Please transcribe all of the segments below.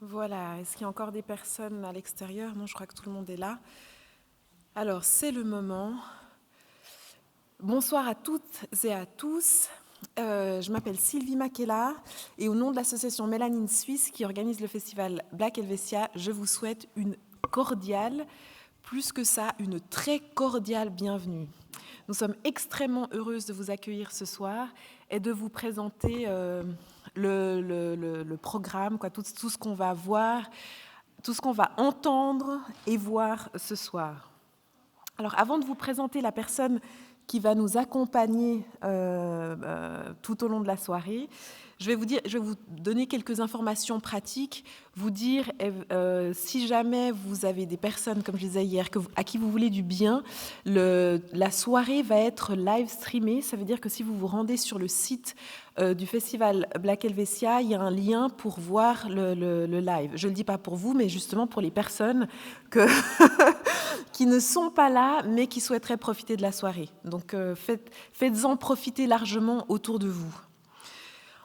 Voilà, est-ce qu'il y a encore des personnes à l'extérieur? Non, je crois que tout le monde est là. Alors, c'est le moment. Bonsoir à toutes et à tous. Je m'appelle Sylvie Makela et au nom de l'association Mélanine Suisse qui organise le festival Black Helvetia, je vous souhaite une cordiale, plus que ça, une très cordiale bienvenue. Nous sommes extrêmement heureuses de vous accueillir ce soir et de vous présenter le programme, tout ce qu'on va voir, tout ce qu'on va entendre et voir ce soir. Alors, avant de vous présenter la personne qui va nous accompagner tout au long de la soirée, je vais vous donner quelques informations pratiques, vous dire si jamais vous avez des personnes, comme je disais hier, à qui vous voulez du bien, la soirée va être live streamée. Ça veut dire que si vous vous rendez sur le site du festival Black Helvetia, il y a un lien pour voir le live. Je ne le dis pas pour vous, mais justement pour les personnes qui ne sont pas là, mais qui souhaiteraient profiter de la soirée. Donc faites-en profiter largement autour de vous.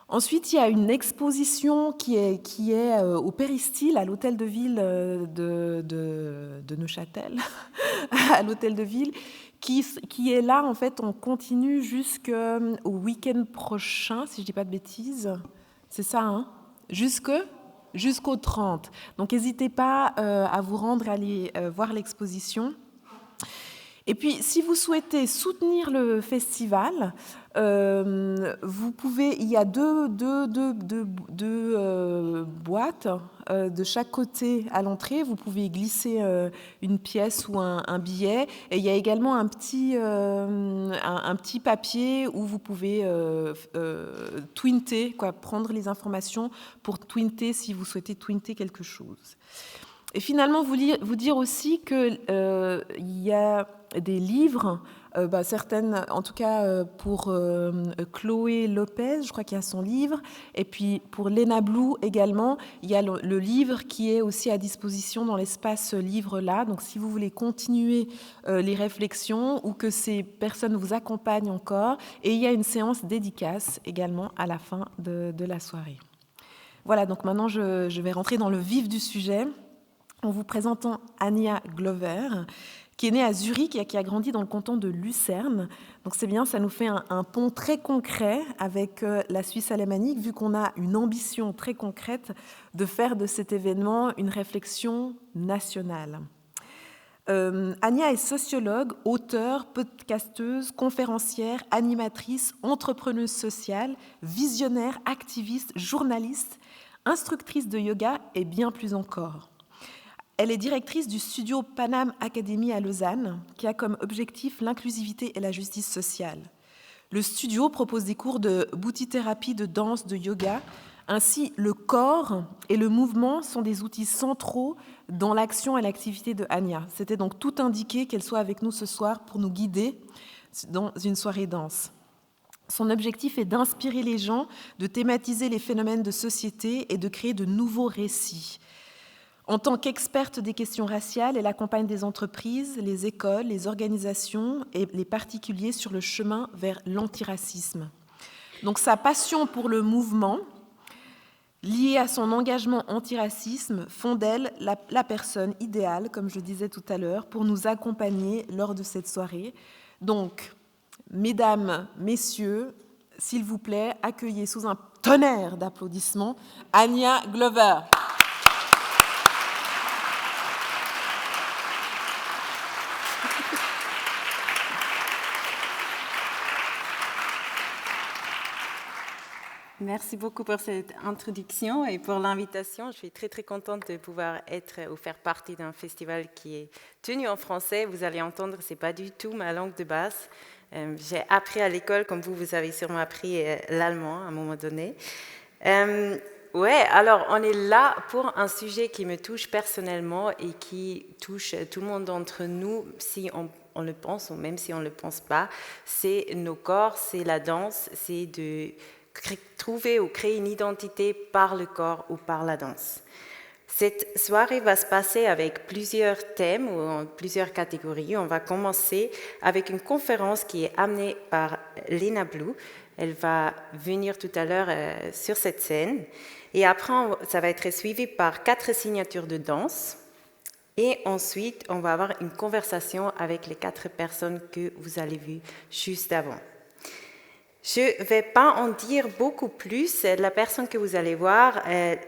Ensuite, il y a une exposition qui est au Péristyle, à l'hôtel de ville de Neuchâtel, à l'hôtel de ville, qui est là, en fait, on continue jusqu'au week-end prochain, si je ne dis pas de bêtises. C'est ça, hein? Jusqu'au 30. Donc, n'hésitez pas à vous rendre, à aller voir l'exposition. Et puis, si vous souhaitez soutenir le festival, vous pouvez. Il y a deux boîtes de chaque côté à l'entrée. Vous pouvez glisser une pièce ou un billet. Et il y a également un petit papier où vous pouvez twinter, prendre les informations pour twinter si vous souhaitez twinter quelque chose. Et finalement, vous dire aussi qu'il y a des livres, certaines, en tout cas pour Chloé Lopez, je crois qu'il y a son livre, et puis pour Lena Blue également, il y a le livre qui est aussi à disposition dans l'espace livre là. Donc si vous voulez continuer les réflexions ou que ces personnes vous accompagnent encore, et il y a une séance dédicace également à la fin de la soirée. Voilà, donc maintenant je vais rentrer dans le vif du sujet en vous présentant Anya Glover, qui est née à Zurich et qui a grandi dans le canton de Lucerne. Donc c'est bien, ça nous fait un pont très concret avec la Suisse alémanique, vu qu'on a une ambition très concrète de faire de cet événement une réflexion nationale. Anya est sociologue, auteure, podcasteuse, conférencière, animatrice, entrepreneuse sociale, visionnaire, activiste, journaliste, instructrice de yoga et bien plus encore. Elle est directrice du studio Panam Academy à Lausanne, qui a comme objectif l'inclusivité et la justice sociale. Le studio propose des cours de bouti-thérapie, de danse, de yoga. Ainsi, le corps et le mouvement sont des outils centraux dans l'action et l'activité de Anya. C'était donc tout indiqué qu'elle soit avec nous ce soir pour nous guider dans une soirée danse. Son objectif est d'inspirer les gens, de thématiser les phénomènes de société et de créer de nouveaux récits. En tant qu'experte des questions raciales, elle accompagne des entreprises, les écoles, les organisations et les particuliers sur le chemin vers l'antiracisme. Donc sa passion pour le mouvement, liée à son engagement antiracisme, font d'elle la personne idéale, comme je disais tout à l'heure, pour nous accompagner lors de cette soirée. Donc, mesdames, messieurs, s'il vous plaît, accueillez sous un tonnerre d'applaudissements Anya Glover. Merci beaucoup pour cette introduction et pour l'invitation. Je suis très, très contente de pouvoir être ou faire partie d'un festival qui est tenu en français. Vous allez entendre, ce n'est pas du tout ma langue de base. J'ai appris à l'école, comme vous avez sûrement appris l'allemand à un moment donné. Alors on est là pour un sujet qui me touche personnellement et qui touche tout le monde d'entre nous, si on le pense ou même si on ne le pense pas. C'est nos corps, c'est la danse, c'est de trouver ou créer une identité par le corps ou par la danse. Cette soirée va se passer avec plusieurs thèmes ou plusieurs catégories. On va commencer avec une conférence qui est amenée par Lena Blue. Elle va venir tout à l'heure sur cette scène. Et après, ça va être suivi par 4 signatures de danse. Et ensuite, on va avoir une conversation avec les 4 personnes que vous avez vues juste avant. Je ne vais pas en dire beaucoup plus. La personne que vous allez voir,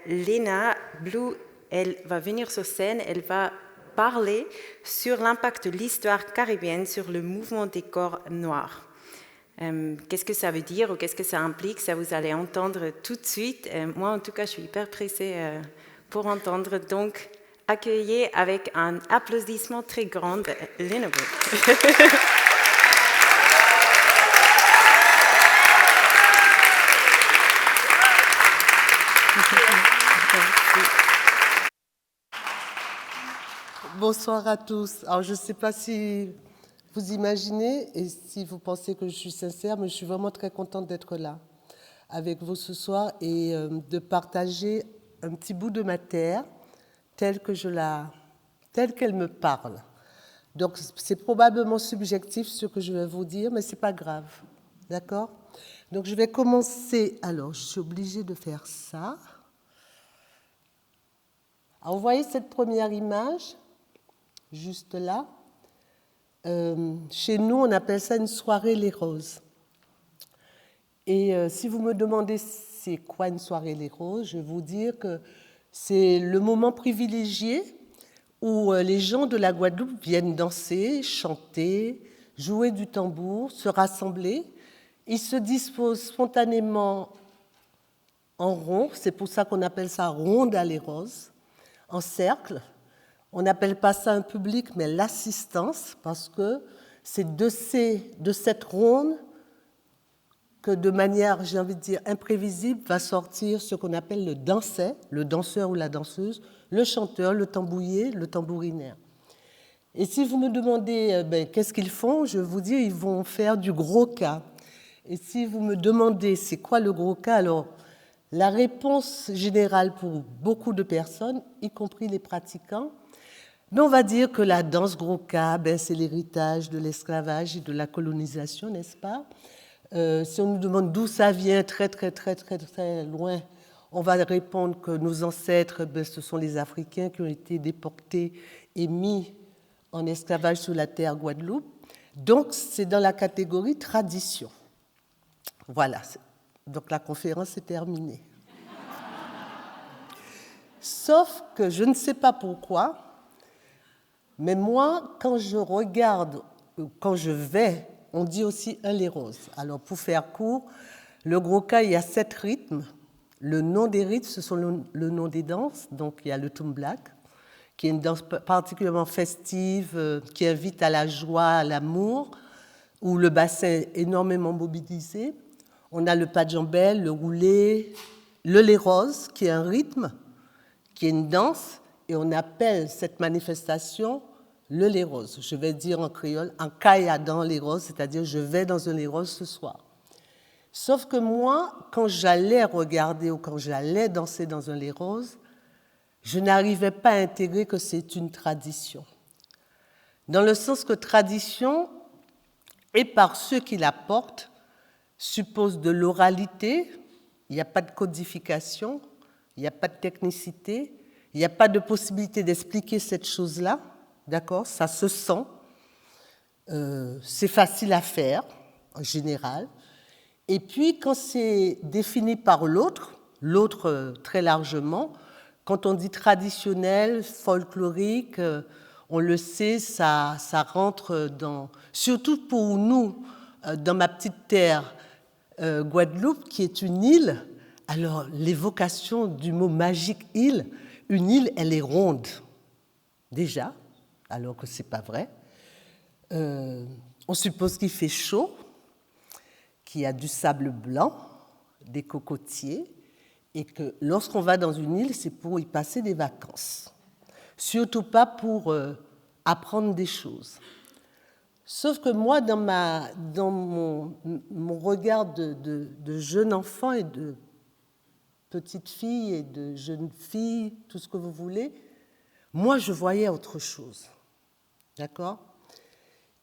Lena Blue, elle va venir sur scène, elle va parler sur l'impact de l'histoire caribéenne sur le mouvement des corps noirs. Qu'est-ce que ça veut dire ou qu'est-ce que ça implique? Ça, vous allez entendre tout de suite. Moi, en tout cas, je suis hyper pressée pour entendre. Donc, accueillez avec un applaudissement très grand Lena Blue. Bonsoir à tous. Alors, je ne sais pas si vous imaginez et si vous pensez que je suis sincère, mais je suis vraiment très contente d'être là avec vous ce soir et de partager un petit bout de ma terre telle qu'elle me parle. Donc, c'est probablement subjectif ce que je vais vous dire, mais ce n'est pas grave. D'accord? Donc, je vais commencer. Alors, je suis obligée de faire ça. Alors, vous voyez cette première image? Juste là. Chez nous, on appelle ça une soirée les roses. Et si vous me demandez c'est quoi une soirée les roses, je vais vous dire que c'est le moment privilégié où les gens de la Guadeloupe viennent danser, chanter, jouer du tambour, se rassembler. Ils se disposent spontanément en rond, c'est pour ça qu'on appelle ça ronde à les roses, en cercle. On n'appelle pas ça un public, mais l'assistance, parce que c'est de cette ronde que, de manière, j'ai envie de dire, imprévisible, va sortir ce qu'on appelle le danseur ou la danseuse, le chanteur, le tambouiller, le tambourinaire. Et si vous me demandez qu'est-ce qu'ils font, je vais vous dire ils vont faire du gros cas. Et si vous me demandez c'est quoi le gros cas, alors la réponse générale pour beaucoup de personnes, y compris les pratiquants, mais on va dire que la danse gros cas, c'est l'héritage de l'esclavage et de la colonisation, n'est-ce pas? Si on nous demande d'où ça vient, très loin, on va répondre que nos ancêtres, ce sont les Africains qui ont été déportés et mis en esclavage sur la terre Guadeloupe. Donc, c'est dans la catégorie tradition. Voilà. Donc, la conférence est terminée. Sauf que je ne sais pas pourquoi, mais moi, quand je regarde, quand je vais, on dit aussi un les roses. Alors, pour faire court, le gros cas, il y a 7 rythmes. Le nom des rythmes, ce sont le nom des danses. Donc, il y a le Tumblak, qui est une danse particulièrement festive, qui invite à la joie, à l'amour, où le bassin est énormément mobilisé. On a le Pajambel, le roulé, le les roses, qui est un rythme, qui est une danse, et on appelle cette manifestation le les roses. Je vais dire en créole, en kaya dans les roses, c'est-à-dire je vais dans un les roses ce soir. Sauf que moi, quand j'allais regarder ou quand j'allais danser dans un les roses, je n'arrivais pas à intégrer que c'est une tradition. Dans le sens que tradition, et par ceux qui la portent, suppose de l'oralité, il n'y a pas de codification, il n'y a pas de technicité, il n'y a pas de possibilité d'expliquer cette chose-là, d'accord? Ça se sent, c'est facile à faire, en général. Et puis, quand c'est défini par l'autre très largement, quand on dit traditionnel, folklorique, on le sait, ça rentre dans... Surtout pour nous, dans ma petite terre, Guadeloupe, qui est une île, alors l'évocation du mot magique île, une île, elle est ronde, déjà, alors que ce n'est pas vrai. On suppose qu'il fait chaud, qu'il y a du sable blanc, des cocotiers, et que lorsqu'on va dans une île, c'est pour y passer des vacances. Surtout pas pour apprendre des choses. Sauf que moi, dans mon regard de jeune enfant et de petite fille et de jeune fille, tout ce que vous voulez, moi, je voyais autre chose. D'accord?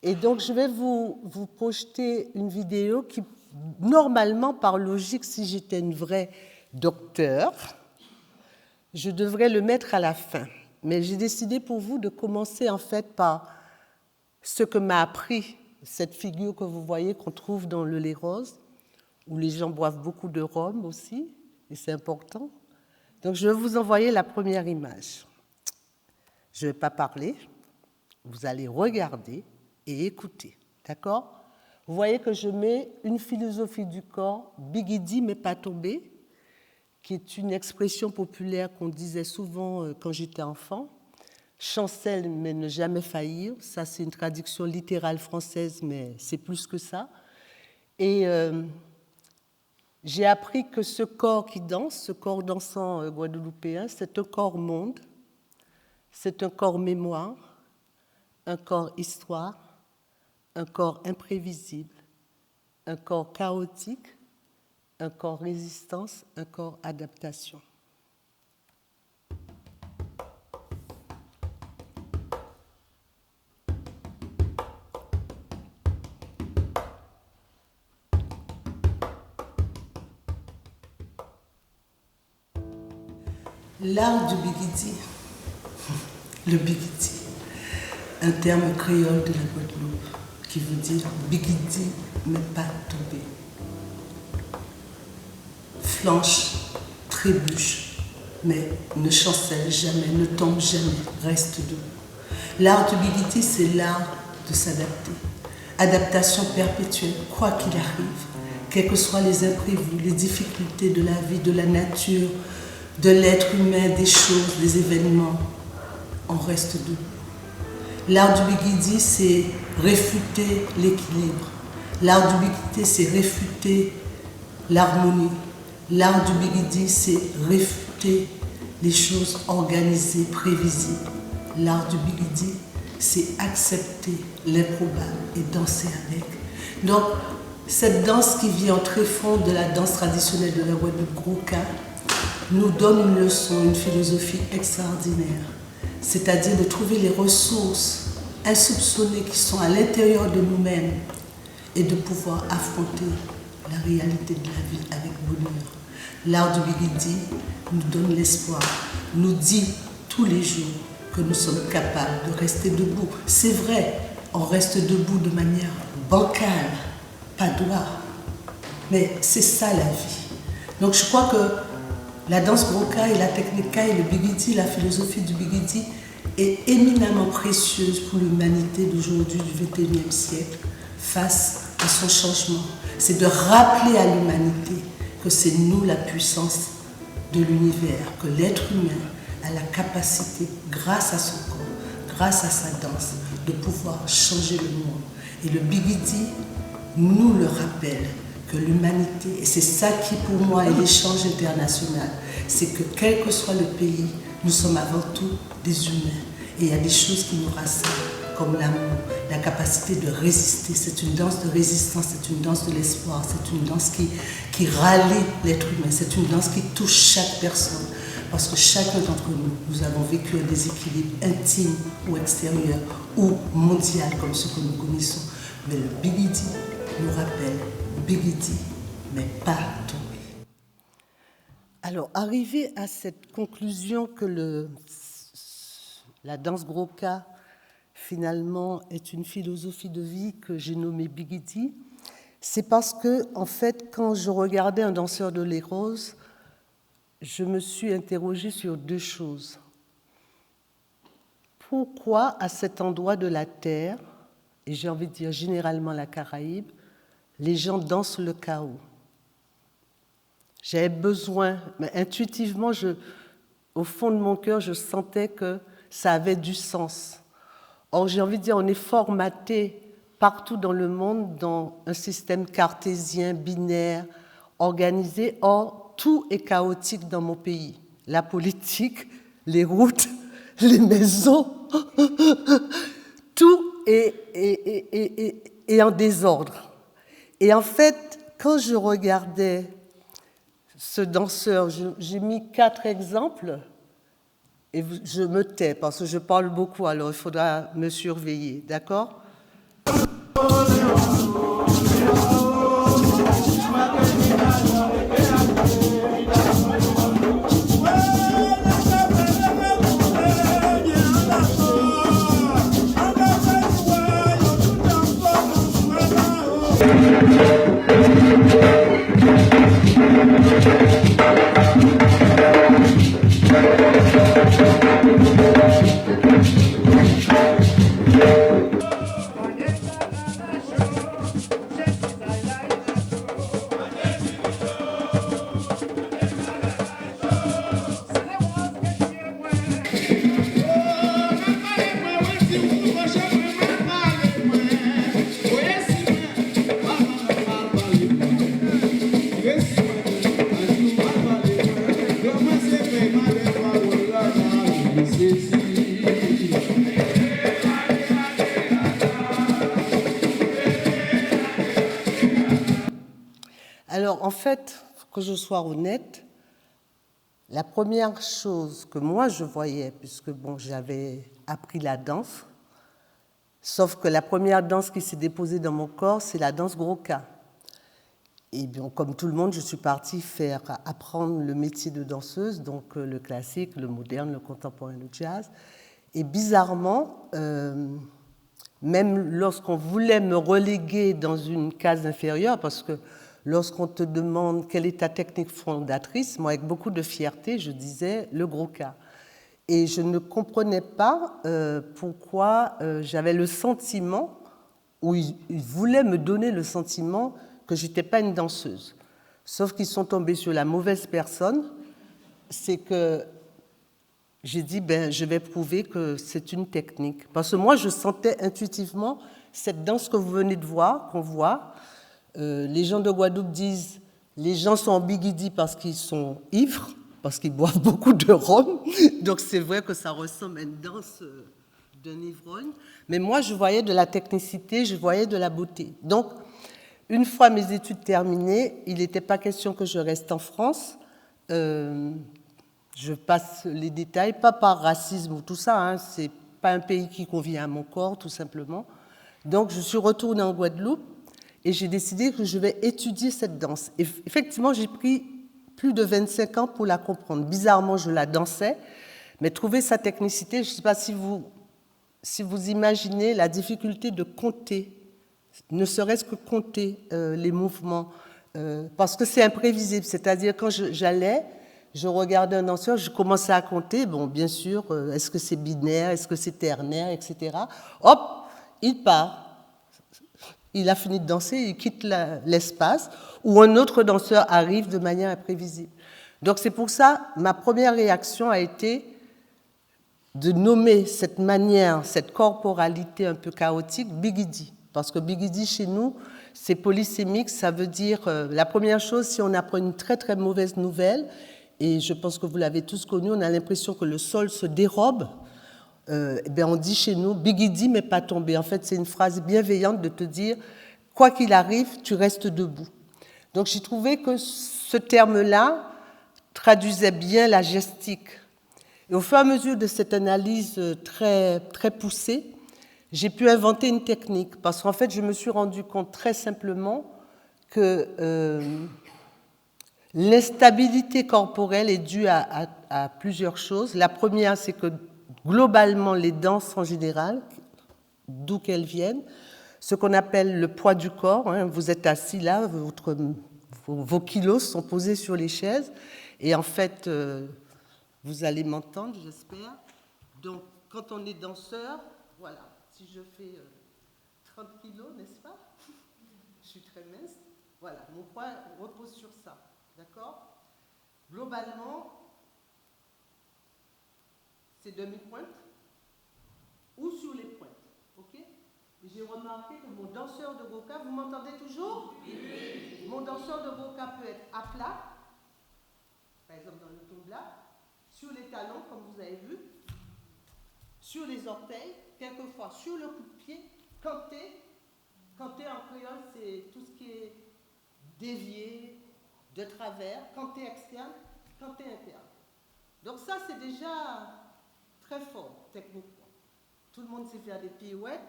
Et donc, je vais vous projeter une vidéo qui, normalement, par logique, si j'étais une vraie docteure, Je devrais le mettre à la fin, mais j'ai décidé pour vous de commencer en fait par ce que m'a appris cette figure que vous voyez qu'on trouve dans le lait rose, où les gens boivent beaucoup de rhum aussi, et c'est important. Donc je vais vous envoyer la première image. Je ne vais pas parler, vous allez regarder et écouter, d'accord? Vous voyez que je mets une philosophie du corps, bigidi mais pas tombé, qui est une expression populaire qu'on disait souvent quand j'étais enfant. Chancelle mais ne jamais faillir, ça c'est une traduction littérale française, mais c'est plus que ça. Et j'ai appris que ce corps qui danse, ce corps dansant guadeloupéen, c'est un corps monde, c'est un corps mémoire, un corps histoire, un corps imprévisible, un corps chaotique, un corps résistance, un corps adaptation. L'art du bigidi, le bigidi, un terme créole de la Guadeloupe qui veut dire bigidi mais pas tomber. Flanche, trébuche, mais ne chancelle jamais, ne tombe jamais, reste debout. L'art du bigidi, c'est l'art de s'adapter. Adaptation perpétuelle, quoi qu'il arrive, quels que soient les imprévus, les difficultés de la vie, de la nature, de l'être humain, des choses, des événements, on reste debout. L'art du bigidi, c'est réfuter l'équilibre. L'art du bigidi, c'est réfuter l'harmonie. L'art du bigidi, c'est réfuter les choses organisées, prévisibles. L'art du bigidi, c'est accepter l'improbable et danser avec. Donc, cette danse qui vient en tréfonds de la danse traditionnelle de la Guadeloupe Grouka nous donne une leçon, une philosophie extraordinaire. C'est-à-dire de trouver les ressources insoupçonnées qui sont à l'intérieur de nous-mêmes et de pouvoir affronter la réalité de la vie avec bonheur. L'art du bigidi nous donne l'espoir, nous dit tous les jours que nous sommes capables de rester debout. C'est vrai, on reste debout de manière bancale, pas droit, mais c'est ça la vie. Donc je crois que la danse Grouka et la technique et le bigidi, la philosophie du bigidi est éminemment précieuse pour l'humanité d'aujourd'hui du XXIe siècle face à son changement. C'est de rappeler à l'humanité que c'est nous la puissance de l'univers, que l'être humain a la capacité, grâce à son corps, grâce à sa danse, de pouvoir changer le monde. Et le bigidi nous le rappelle que l'humanité, et c'est ça qui pour moi est l'échange international, c'est que quel que soit le pays, nous sommes avant tout des humains. Et il y a des choses qui nous rassemblent, comme l'amour, la capacité de résister. C'est une danse de résistance, c'est une danse de l'espoir, c'est une danse qui rallie l'être humain, c'est une danse qui touche chaque personne. Parce que chacun d'entre nous, nous avons vécu un déséquilibre intime ou extérieur ou mondial comme ce que nous connaissons. Mais le bigidi nous rappelle bigidi, mais pas tomber. Alors, arrivé à cette conclusion que la danse Grouka, finalement, est une philosophie de vie que j'ai nommée bigidi, c'est parce que, en fait, quand je regardais un danseur de lait rose, je me suis interrogée sur deux choses. Pourquoi, à cet endroit de la Terre, et j'ai envie de dire généralement la Caraïbe, les gens dansent le chaos? J'avais besoin, mais intuitivement, au fond de mon cœur, je sentais que ça avait du sens. Or, j'ai envie de dire, on est formaté partout dans le monde dans un système cartésien, binaire, organisé. Or, tout est chaotique dans mon pays. La politique, les routes, les maisons, tout est en désordre. Et en fait, quand je regardais ce danseur, j'ai mis 4 exemples, et je me tais parce que je parle beaucoup, alors il faudra me surveiller, d'accord ? Alors, en fait, que je sois honnête, la première chose que moi je voyais, puisque bon, j'avais appris la danse, sauf que la première danse qui s'est déposée dans mon corps, c'est la danse Gros-Cas. Et bien, comme tout le monde, je suis partie apprendre le métier de danseuse, donc le classique, le moderne, le contemporain, le jazz. Et bizarrement, même lorsqu'on voulait me reléguer dans une case inférieure, parce que lorsqu'on te demande quelle est ta technique fondatrice, moi, avec beaucoup de fierté, je disais le Gros-Cas. Et je ne comprenais pas pourquoi j'avais le sentiment, ou ils voulaient me donner le sentiment que je n'étais pas une danseuse. Sauf qu'ils sont tombés sur la mauvaise personne. C'est que j'ai dit, je vais prouver que c'est une technique. Parce que moi, je sentais intuitivement cette danse que vous venez de voir, qu'on voit. Les gens de Guadeloupe disent les gens sont en biguidi parce qu'ils sont ivres, parce qu'ils boivent beaucoup de rhum. Donc c'est vrai que ça ressemble à une danse d'un ivrogne. Mais moi, je voyais de la technicité, je voyais de la beauté. Donc, une fois mes études terminées, il n'était pas question que je reste en France. Je passe les détails, pas par racisme ou tout ça, hein, c'est pas un pays qui convient à mon corps, tout simplement. Donc, je suis retournée en Guadeloupe. Et j'ai décidé que je vais étudier cette danse. Et effectivement, j'ai pris plus de 25 ans pour la comprendre. Bizarrement, je la dansais, mais trouver sa technicité, je ne sais pas si vous imaginez la difficulté de compter, ne serait-ce que compter les mouvements, parce que c'est imprévisible. C'est-à-dire, quand j'allais, je regardais un danseur, je commençais à compter. Bon, bien sûr, est-ce que c'est binaire, est-ce que c'est ternaire, etc. Hop, il part. Il a fini de danser, il quitte l'espace, où un autre danseur arrive de manière imprévisible. Donc c'est pour ça, ma première réaction a été de nommer cette manière, cette corporalité un peu chaotique, biguidi. Parce que biguidi, chez nous, c'est polysémique, ça veut dire, la première chose, si on apprend une très très mauvaise nouvelle, et je pense que vous l'avez tous connu, on a l'impression que le sol se dérobe, on dit chez nous, biguidi mais pas tomber. En fait, c'est une phrase bienveillante de te dire, quoi qu'il arrive, tu restes debout. Donc j'ai trouvé que ce terme-là traduisait bien la gestique. Et au fur et à mesure de cette analyse très, très poussée, j'ai pu inventer une technique. Parce qu'en fait, je me suis rendu compte très simplement que l'instabilité corporelle est due à plusieurs choses. La première, c'est que globalement, les danses en général, d'où qu'elles viennent, ce qu'on appelle le poids du corps, hein, vous êtes assis là, vos kilos sont posés sur les chaises, et en fait, vous allez m'entendre, j'espère. Donc, quand on est danseur, voilà, si je fais 30 kilos, n'est-ce pas? Je suis très mince. Voilà, mon poids repose sur ça, d'accord? Globalement, c'est demi-pointe ou sur les pointes, ok? J'ai remarqué que mon danseur de Gros-Cas, vous m'entendez toujours? Oui. Mon danseur de Gros-Cas peut être à plat, par exemple dans le Tumbla, sur les talons, comme vous avez vu, sur les orteils, quelquefois sur le coup de pied, canté. Canté en créole, c'est tout ce qui est dévié, de travers, canté externe, canté interne. Donc ça, c'est déjà très fort, techniquement. Tout le monde sait faire des pirouettes,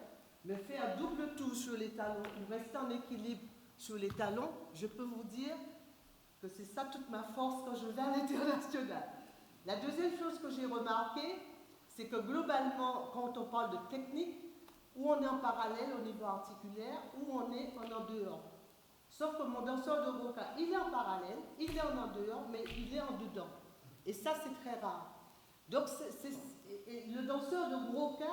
mais faire double tour sur les talons ou rester en équilibre sur les talons, je peux vous dire que c'est ça toute ma force quand je vais à l'international. La deuxième chose que j'ai remarqué, c'est que globalement, quand on parle de technique, où on est en parallèle au niveau articulaire, ou on est en dehors. Sauf que mon danseur de Goka, il est en parallèle, il est en dehors, mais il est en dedans. Et ça, c'est très rare. Donc, le danseur de Goka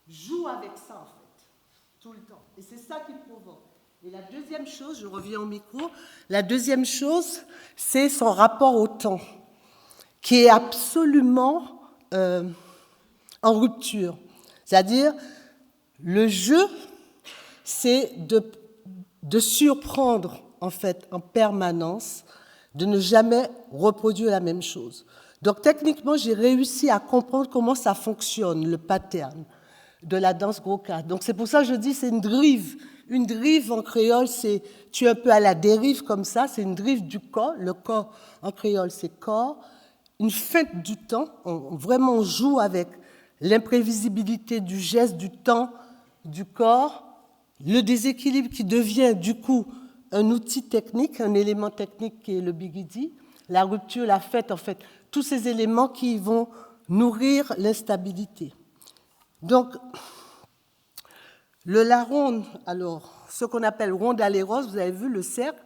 joue avec ça, en fait, tout le temps. Et c'est ça qui provoque. Et la deuxième chose, je reviens au micro, la deuxième chose, c'est son rapport au temps, qui est absolument en rupture. C'est-à-dire, le jeu, c'est de surprendre, en fait, en permanence, de ne jamais reproduire la même chose. Donc, techniquement, j'ai réussi à comprendre comment ça fonctionne, le pattern de la danse Goka. Donc, c'est pour ça que je dis c'est une drive. Une drive en créole, c'est tu es un peu à la dérive comme ça, c'est une drive du corps. Le corps, en créole, c'est corps. Une feinte du temps, vraiment on joue avec l'imprévisibilité du geste, du temps, du corps, le déséquilibre qui devient du coup un outil technique, un élément technique qui est le bigidi, la rupture, la fête, en fait, tous ces éléments qui vont nourrir l'instabilité. Donc, la ronde, alors, ce qu'on appelle ronde à rose, vous avez vu le cercle.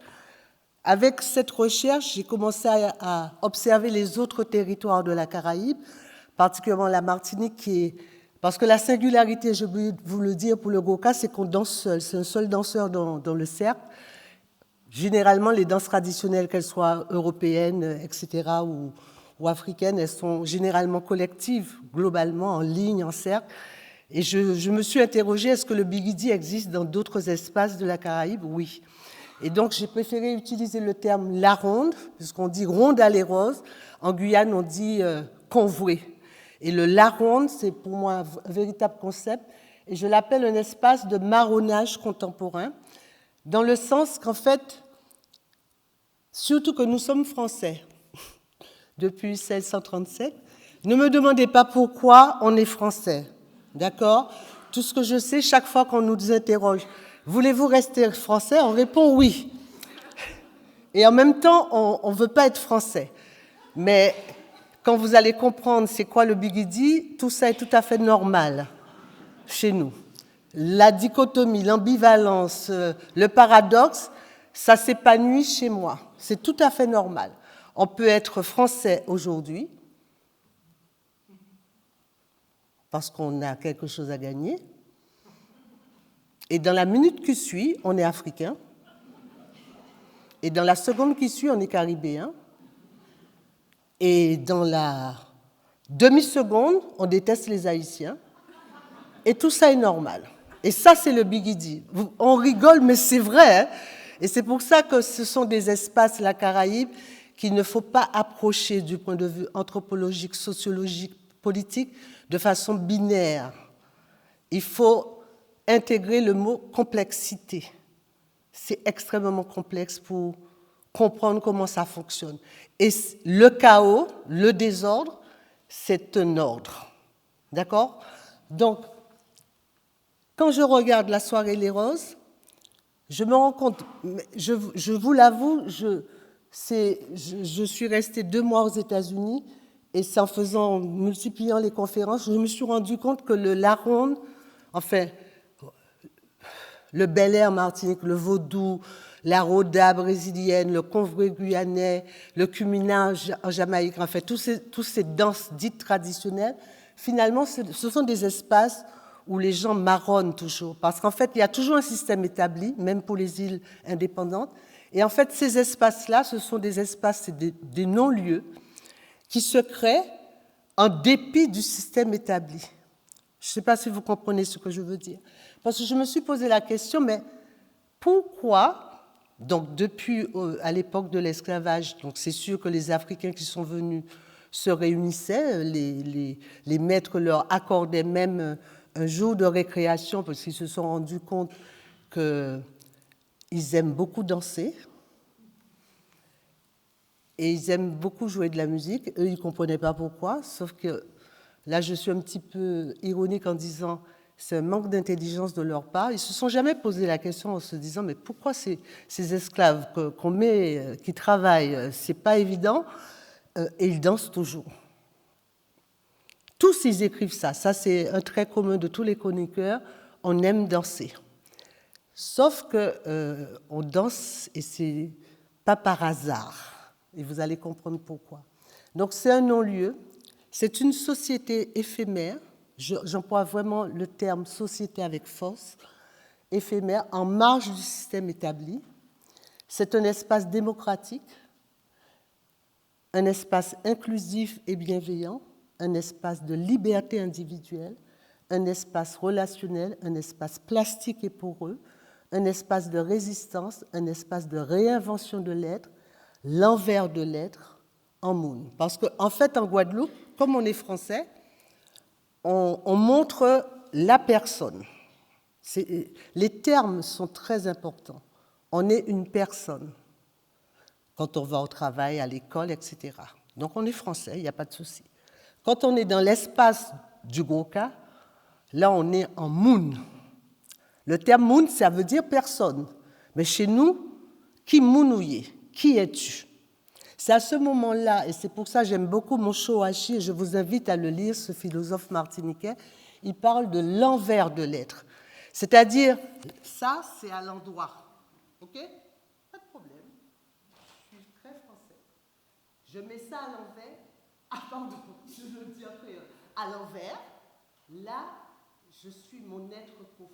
Avec cette recherche, j'ai commencé à observer les autres territoires de la Caraïbe, particulièrement la Martinique, parce que la singularité, je veux vous le dire pour le Goka, c'est qu'on danse seul. C'est un seul danseur dans le cercle. Généralement, les danses traditionnelles, qu'elles soient européennes, etc., ou africaines, elles sont généralement collectives, globalement, en ligne, en cercle. Et je me suis interrogée, est-ce que le bigidi existe dans d'autres espaces de la Caraïbe? Oui. Et donc, j'ai préféré utiliser le terme la ronde, puisqu'on dit ronde à rose. En Guyane, on dit convoi. Et le la ronde, c'est pour moi un véritable concept. Et je l'appelle un espace de marronnage contemporain, dans le sens qu'en fait, surtout que nous sommes français depuis 1637, ne me demandez pas pourquoi on est français. D'accord? Tout ce que je sais, chaque fois qu'on nous interroge, voulez-vous rester français? On répond oui. Et en même temps, on ne veut pas être français. Mais quand vous allez comprendre c'est quoi le bigidi, tout ça est tout à fait normal chez nous. La dichotomie, l'ambivalence, le paradoxe, ça s'épanouit chez moi. C'est tout à fait normal. On peut être français aujourd'hui, parce qu'on a quelque chose à gagner. Et dans la minute qui suit, on est africain. Et dans la seconde qui suit, on est caribéen. Et dans la demi-seconde, on déteste les Haïtiens. Et tout ça est normal. Et ça, c'est le bigidi. On rigole, mais c'est vrai. Hein? Et c'est pour ça que ce sont des espaces, la Caraïbe, qu'il ne faut pas approcher du point de vue anthropologique, sociologique, politique, de façon binaire. Il faut intégrer le mot complexité. C'est extrêmement complexe pour comprendre comment ça fonctionne. Et le chaos, le désordre, c'est un ordre. D'accord? Donc, quand je regarde la soirée Les Roses, je me rends compte, je vous l'avoue, je suis restée 2 mois aux États-Unis et c'est en multipliant les conférences, je me suis rendu compte que la ronde, enfin, le Bel Air Martinique, le vaudou, la rhoda brésilienne, le convoi guyanais, le kumina en Jamaïque, en fait, toutes ces danses dites traditionnelles, finalement, ce sont des espaces où les gens marronnent toujours. Parce qu'en fait, il y a toujours un système établi, même pour les îles indépendantes. Et en fait, ces espaces-là, ce sont des espaces, des non-lieux qui se créent en dépit du système établi. Je ne sais pas si vous comprenez ce que je veux dire. Parce que je me suis posé la question, mais pourquoi, donc depuis à l'époque de l'esclavage, donc c'est sûr que les Africains qui sont venus se réunissaient, les maîtres leur accordaient même un jour de récréation parce qu'ils se sont rendus compte qu'ils aiment beaucoup danser et ils aiment beaucoup jouer de la musique. Eux, ils ne comprenaient pas pourquoi, sauf que là, je suis un petit peu ironique en disant c'est un manque d'intelligence de leur part. Ils ne se sont jamais posé la question en se disant mais pourquoi ces esclaves qu'on met, qui travaillent, c'est pas évident, et ils dansent toujours. Tous, ils écrivent ça. Ça, c'est un trait commun de tous les chroniqueurs. On aime danser. Sauf que on danse et c'est pas par hasard. Et vous allez comprendre pourquoi. Donc c'est un non-lieu, c'est une société éphémère, j'emploie vraiment le terme société avec force, éphémère, en marge du système établi. C'est un espace démocratique, un espace inclusif et bienveillant, un espace de liberté individuelle, un espace relationnel, un espace plastique et poreux, un espace de résistance, un espace de réinvention de l'être, l'envers de l'être en Moon. Parce qu'en fait, en Guadeloupe, comme on est français, on montre la personne. Les termes sont très importants. On est une personne quand on va au travail, à l'école, etc. Donc on est français, il n'y a pas de souci. Quand on est dans l'espace du Gwoka, là on est en Moon. Le terme Moon, ça veut dire personne. Mais chez nous, qui mounouye? Qui es-tu? C'est à ce moment-là, et c'est pour ça que j'aime beaucoup Moshoashi, et je vous invite à le lire, ce philosophe martiniquais, il parle de l'envers de l'être. C'est-à-dire, ça, c'est à l'endroit. OK? Pas de problème. Je suis très français. Je mets ça à l'envers. Ah, pardon, je le dis après. À l'envers, là, je suis mon être profond,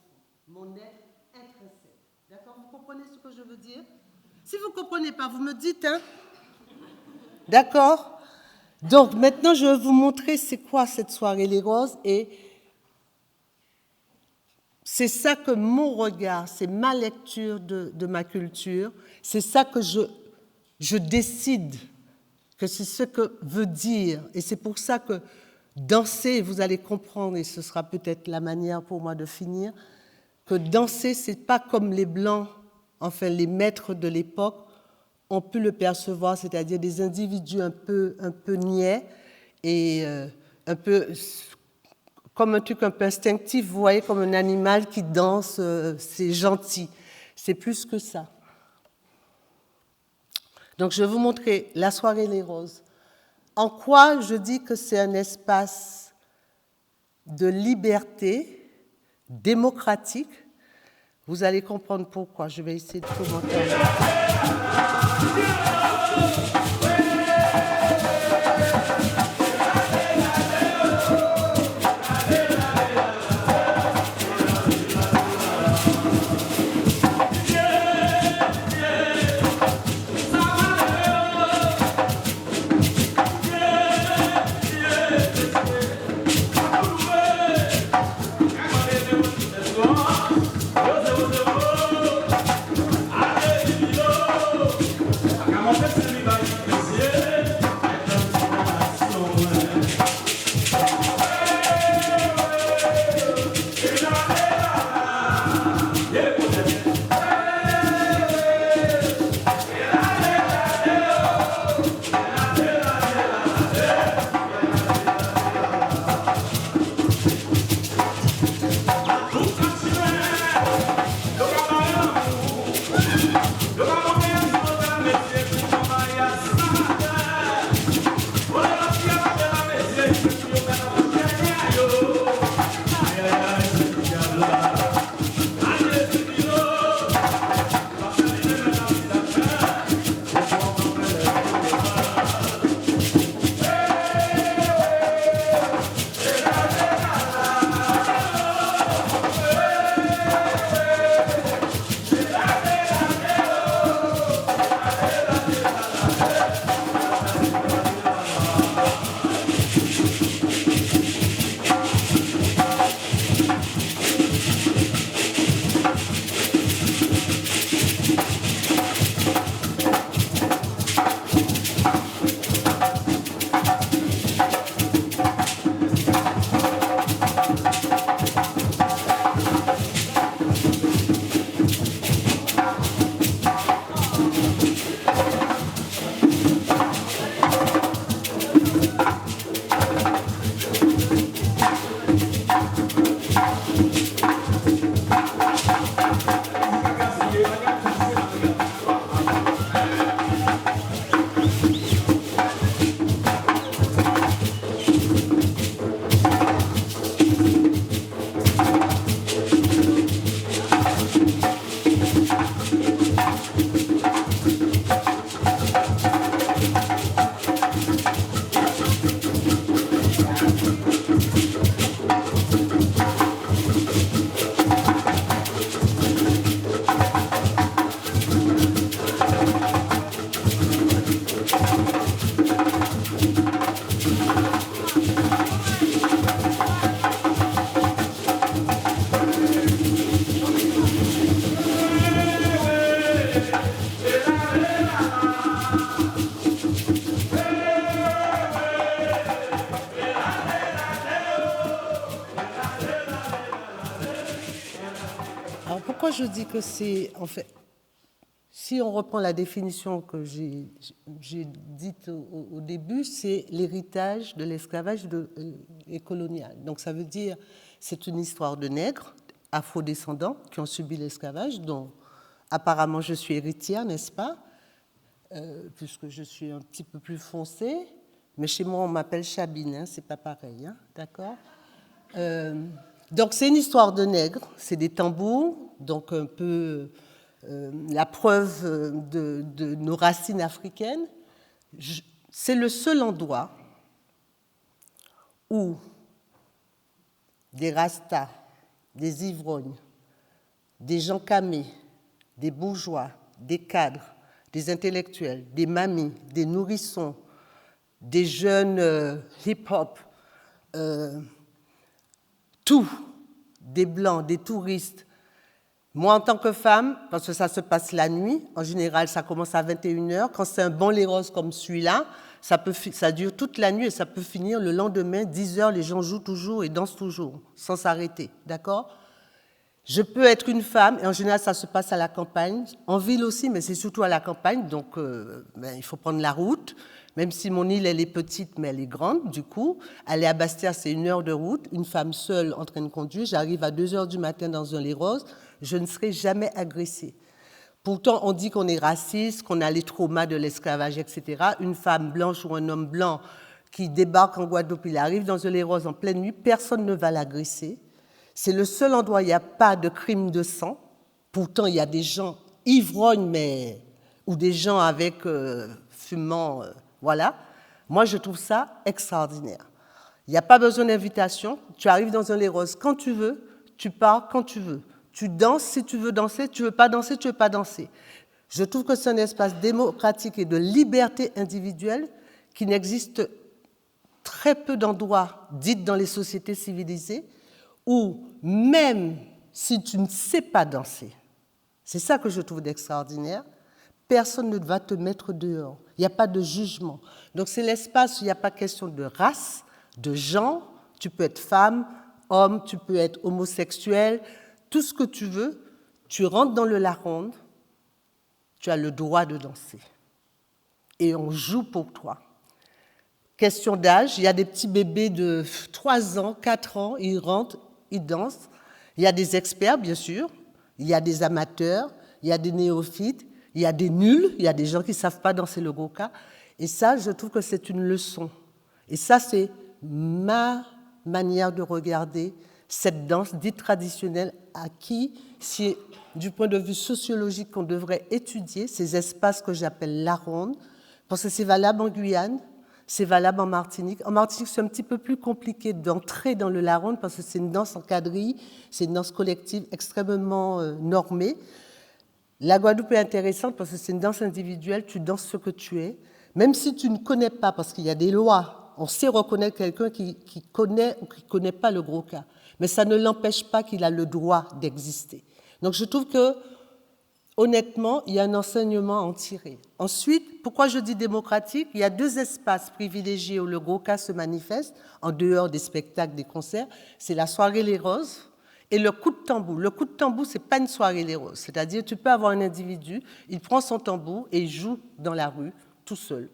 mon être intrinsèque. D'accord? Vous comprenez ce que je veux dire? Si vous ne comprenez pas, vous me dites, hein? D'accord? Donc, maintenant, je vais vous montrer c'est quoi cette soirée Les Roses, et c'est ça que mon regard, c'est ma lecture de ma culture, c'est ça que je décide que c'est ce que veut dire. Et c'est pour ça que danser, vous allez comprendre, et ce sera peut-être la manière pour moi de finir, que danser, c'est pas comme les Blancs, enfin les maîtres de l'époque, ont pu le percevoir, c'est-à-dire des individus un peu niais et un peu comme un truc un peu instinctif, vous voyez, comme un animal qui danse, c'est gentil. C'est plus que ça. Donc, je vais vous montrer la soirée Les Roses. En quoi je dis que c'est un espace de liberté démocratique? Vous allez comprendre pourquoi. Je vais essayer de commenter. Vamos a hacer pourquoi je dis que c'est, en fait, si on reprend la définition que j'ai dite au début, c'est l'héritage de l'esclavage et colonial. Donc ça veut dire, c'est une histoire de nègres afrodescendants qui ont subi l'esclavage, dont apparemment je suis héritière, n'est-ce pas, puisque je suis un petit peu plus foncée, mais chez moi on m'appelle Chabine, hein, c'est pas pareil, hein, d'accord. Donc c'est une histoire de nègres, c'est des tambours, donc un peu la preuve de nos racines africaines. C'est le seul endroit où des rastas, des ivrognes, des gens camés, des bourgeois, des cadres, des intellectuels, des mamies, des nourrissons, des jeunes hip-hop, tout, des blancs, des touristes. Moi, en tant que femme, parce que ça se passe la nuit, en général, ça commence à 21h. Quand c'est un bon lait rose comme celui-là, ça dure toute la nuit et ça peut finir le lendemain, 10h, les gens jouent toujours et dansent toujours, sans s'arrêter, d'accord ? Je peux être une femme, et en général, ça se passe à la campagne, en ville aussi, mais c'est surtout à la campagne, donc il faut prendre la route. Même si mon île, elle est petite, mais elle est grande, du coup. Aller à Bastia, c'est 1 heure de route. Une femme seule en train de conduire. J'arrive à 2h du matin dans un lait rose. Je ne serai jamais agressée. Pourtant, on dit qu'on est raciste, qu'on a les traumas de l'esclavage, etc. Une femme blanche ou un homme blanc qui débarque en Guadeloupe, il arrive dans un lait rose en pleine nuit, personne ne va l'agresser. C'est le seul endroit où il n'y a pas de crime de sang. Pourtant, il y a des gens ivrognes, ou des gens avec fumant... Voilà, moi je trouve ça extraordinaire. Il n'y a pas besoin d'invitation, tu arrives dans un lait rose quand tu veux, tu pars quand tu veux. Tu danses si tu veux danser, tu ne veux pas danser, tu ne veux pas danser. Je trouve que c'est un espace démocratique et de liberté individuelle qui n'existe très peu d'endroits dits dans les sociétés civilisées où même si tu ne sais pas danser, c'est ça que je trouve d'extraordinaire, personne ne va te mettre dehors. Il n'y a pas de jugement. Donc c'est l'espace où il n'y a pas question de race, de genre. Tu peux être femme, homme, tu peux être homosexuel, tout ce que tu veux. Tu rentres dans le Laronde, tu as le droit de danser. Et on joue pour toi. Question d'âge, il y a des petits bébés de 3 ans, 4 ans, ils rentrent, ils dansent. Il y a des experts, bien sûr. Il y a des amateurs, il y a des néophytes. Il y a des nuls, il y a des gens qui ne savent pas danser le goka. Et ça, je trouve que c'est une leçon. Et ça, c'est ma manière de regarder cette danse dite traditionnelle à qui, si, du point de vue sociologique, on devrait étudier ces espaces que j'appelle la ronde, parce que c'est valable en Guyane, c'est valable en Martinique. En Martinique, c'est un petit peu plus compliqué d'entrer dans le la ronde parce que c'est une danse en quadrille, c'est une danse collective extrêmement normée. La Guadeloupe est intéressante parce que c'est une danse individuelle, tu danses ce que tu es, même si tu ne connais pas, parce qu'il y a des lois, on sait reconnaître quelqu'un qui connaît ou qui ne connaît pas le gros cas, mais ça ne l'empêche pas qu'il a le droit d'exister. Donc je trouve que, honnêtement, il y a un enseignement à en tirer. Ensuite, pourquoi je dis démocratique ? Il y a 2 espaces privilégiés où le gros cas se manifeste, en dehors des spectacles, des concerts, c'est la soirée Les Roses, et le coup de tambour. Le coup de tambour, ce n'est pas une soirée les roses. C'est-à-dire, tu peux avoir un individu, il prend son tambour et il joue dans la rue, tout seul.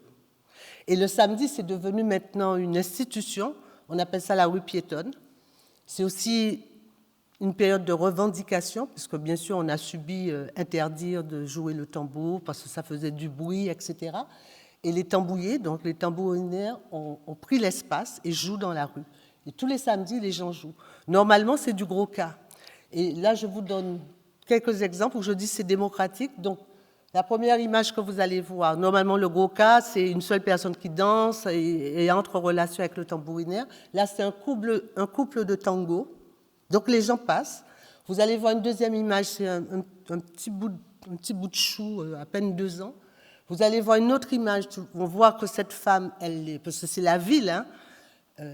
Et le samedi, c'est devenu maintenant une institution. On appelle ça la rue piétonne. C'est aussi une période de revendication, puisque bien sûr, on a subi interdire de jouer le tambour parce que ça faisait du bruit, etc. Et les tambouillés, donc les tambourinaires, ont pris l'espace et jouent dans la rue. Et tous les samedis, les gens jouent. Normalement, c'est du gros cas. Et là, je vous donne quelques exemples où je dis c'est démocratique. Donc, la première image que vous allez voir, normalement, le gros cas, c'est une seule personne qui danse et entre en relation avec le tambourinaire. Là, c'est un couple de tango. Donc, les gens passent. Vous allez voir une deuxième image, c'est un petit bout de chou, à peine 2 ans. Vous allez voir une autre image, on voit que cette femme, parce que c'est la ville, hein,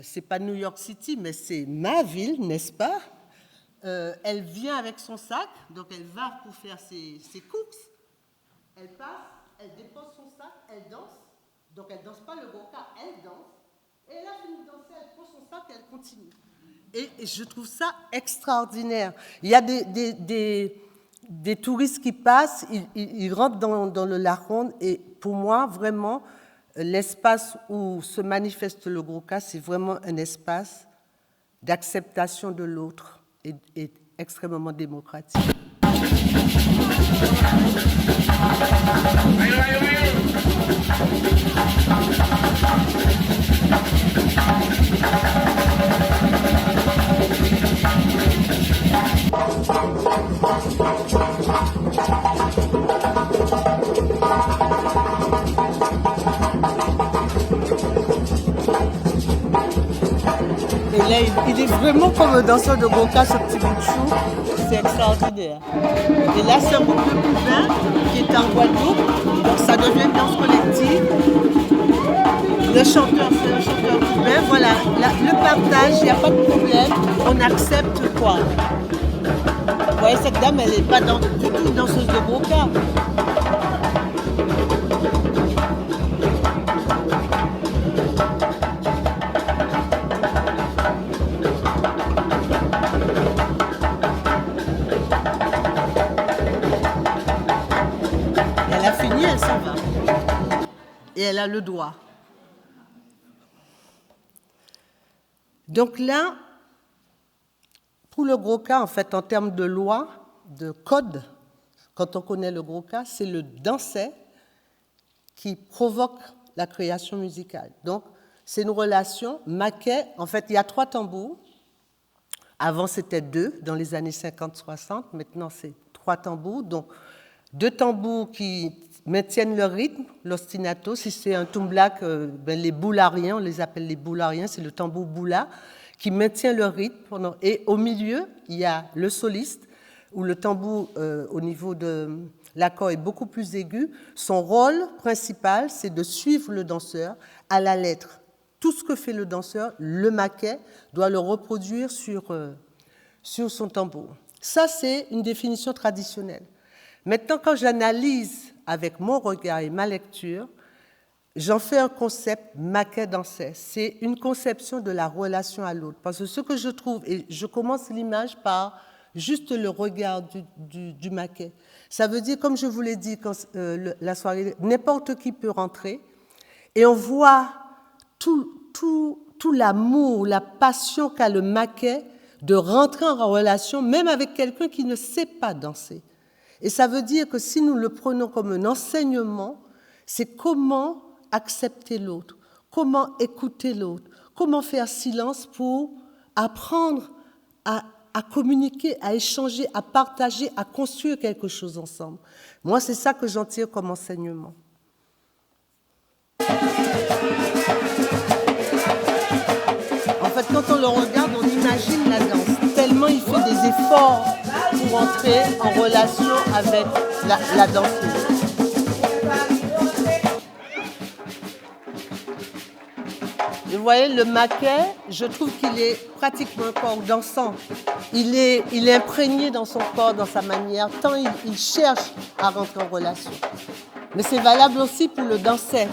c'est pas New York City, mais c'est ma ville, n'est-ce pas ? Elle vient avec son sac, donc elle va pour faire ses courses. Elle passe, elle dépose son sac, elle danse. Donc elle danse pas le goka, elle danse. Et elle a fini de danser, elle pose son sac et elle continue. Et je trouve ça extraordinaire. Il y a des des touristes qui passent, ils rentrent dans le Laronde, et pour moi, vraiment, l'espace où se manifeste le Gros-Cas, c'est vraiment un espace d'acceptation de l'autre et extrêmement démocratique. Et là, il est vraiment comme un danseur de Gros-Cas, ce petit bout de chou. C'est extraordinaire. Et là, c'est un groupe de Cubains qui est en Guadeloupe. Donc, ça devient une danse collective. Le chanteur, c'est un chanteur cubain. Voilà, le partage, il n'y a pas de problème. On accepte quoi. Vous voyez, cette dame, elle n'est pas du tout une danseuse de Gros-Cas. Elle a fini, elle s'en va. Et elle a le doigt. Donc là, pour le Gros-Cas, en fait, en termes de loi, de code, quand on connaît le Gros-Cas, c'est le danset qui provoque la création musicale. Donc, c'est une relation. Maquet, en fait, il y a 3 tambours. Avant, c'était 2, dans les années 50-60. Maintenant, c'est 3 tambours. Donc, 2 tambours qui maintiennent le rythme, l'ostinato. Si c'est un tumblak, les boulariens, on les appelle les boulariens, c'est le tambour boula, qui maintient le rythme. Et au milieu, il y a le soliste, où le tambour, au niveau de l'accord, est beaucoup plus aigu. Son rôle principal, c'est de suivre le danseur à la lettre. Tout ce que fait le danseur, le maquet, doit le reproduire sur son tambour. Ça, c'est une définition traditionnelle. Maintenant, quand j'analyse avec mon regard et ma lecture, j'en fais un concept maquet-danset. C'est une conception de la relation à l'autre. Parce que ce que je trouve, et je commence l'image par juste le regard du maquet. Ça veut dire, comme je vous l'ai dit, quand, la soirée, n'importe qui peut rentrer, et on voit tout l'amour, la passion qu'a le maquet de rentrer en relation, même avec quelqu'un qui ne sait pas danser. Et ça veut dire que si nous le prenons comme un enseignement, c'est comment accepter l'autre, comment écouter l'autre, comment faire silence pour apprendre à communiquer, à échanger, à partager, à construire quelque chose ensemble. Moi, c'est ça que j'en tire comme enseignement. En fait, quand on le regarde, on imagine la danse, tellement il fait des efforts pour entrer en relation avec la danseuse. Et vous voyez, le maquet, je trouve qu'il est pratiquement un corps dansant. Il est imprégné dans son corps, dans sa manière, tant il cherche à rentrer en relation. Mais c'est valable aussi pour le danset.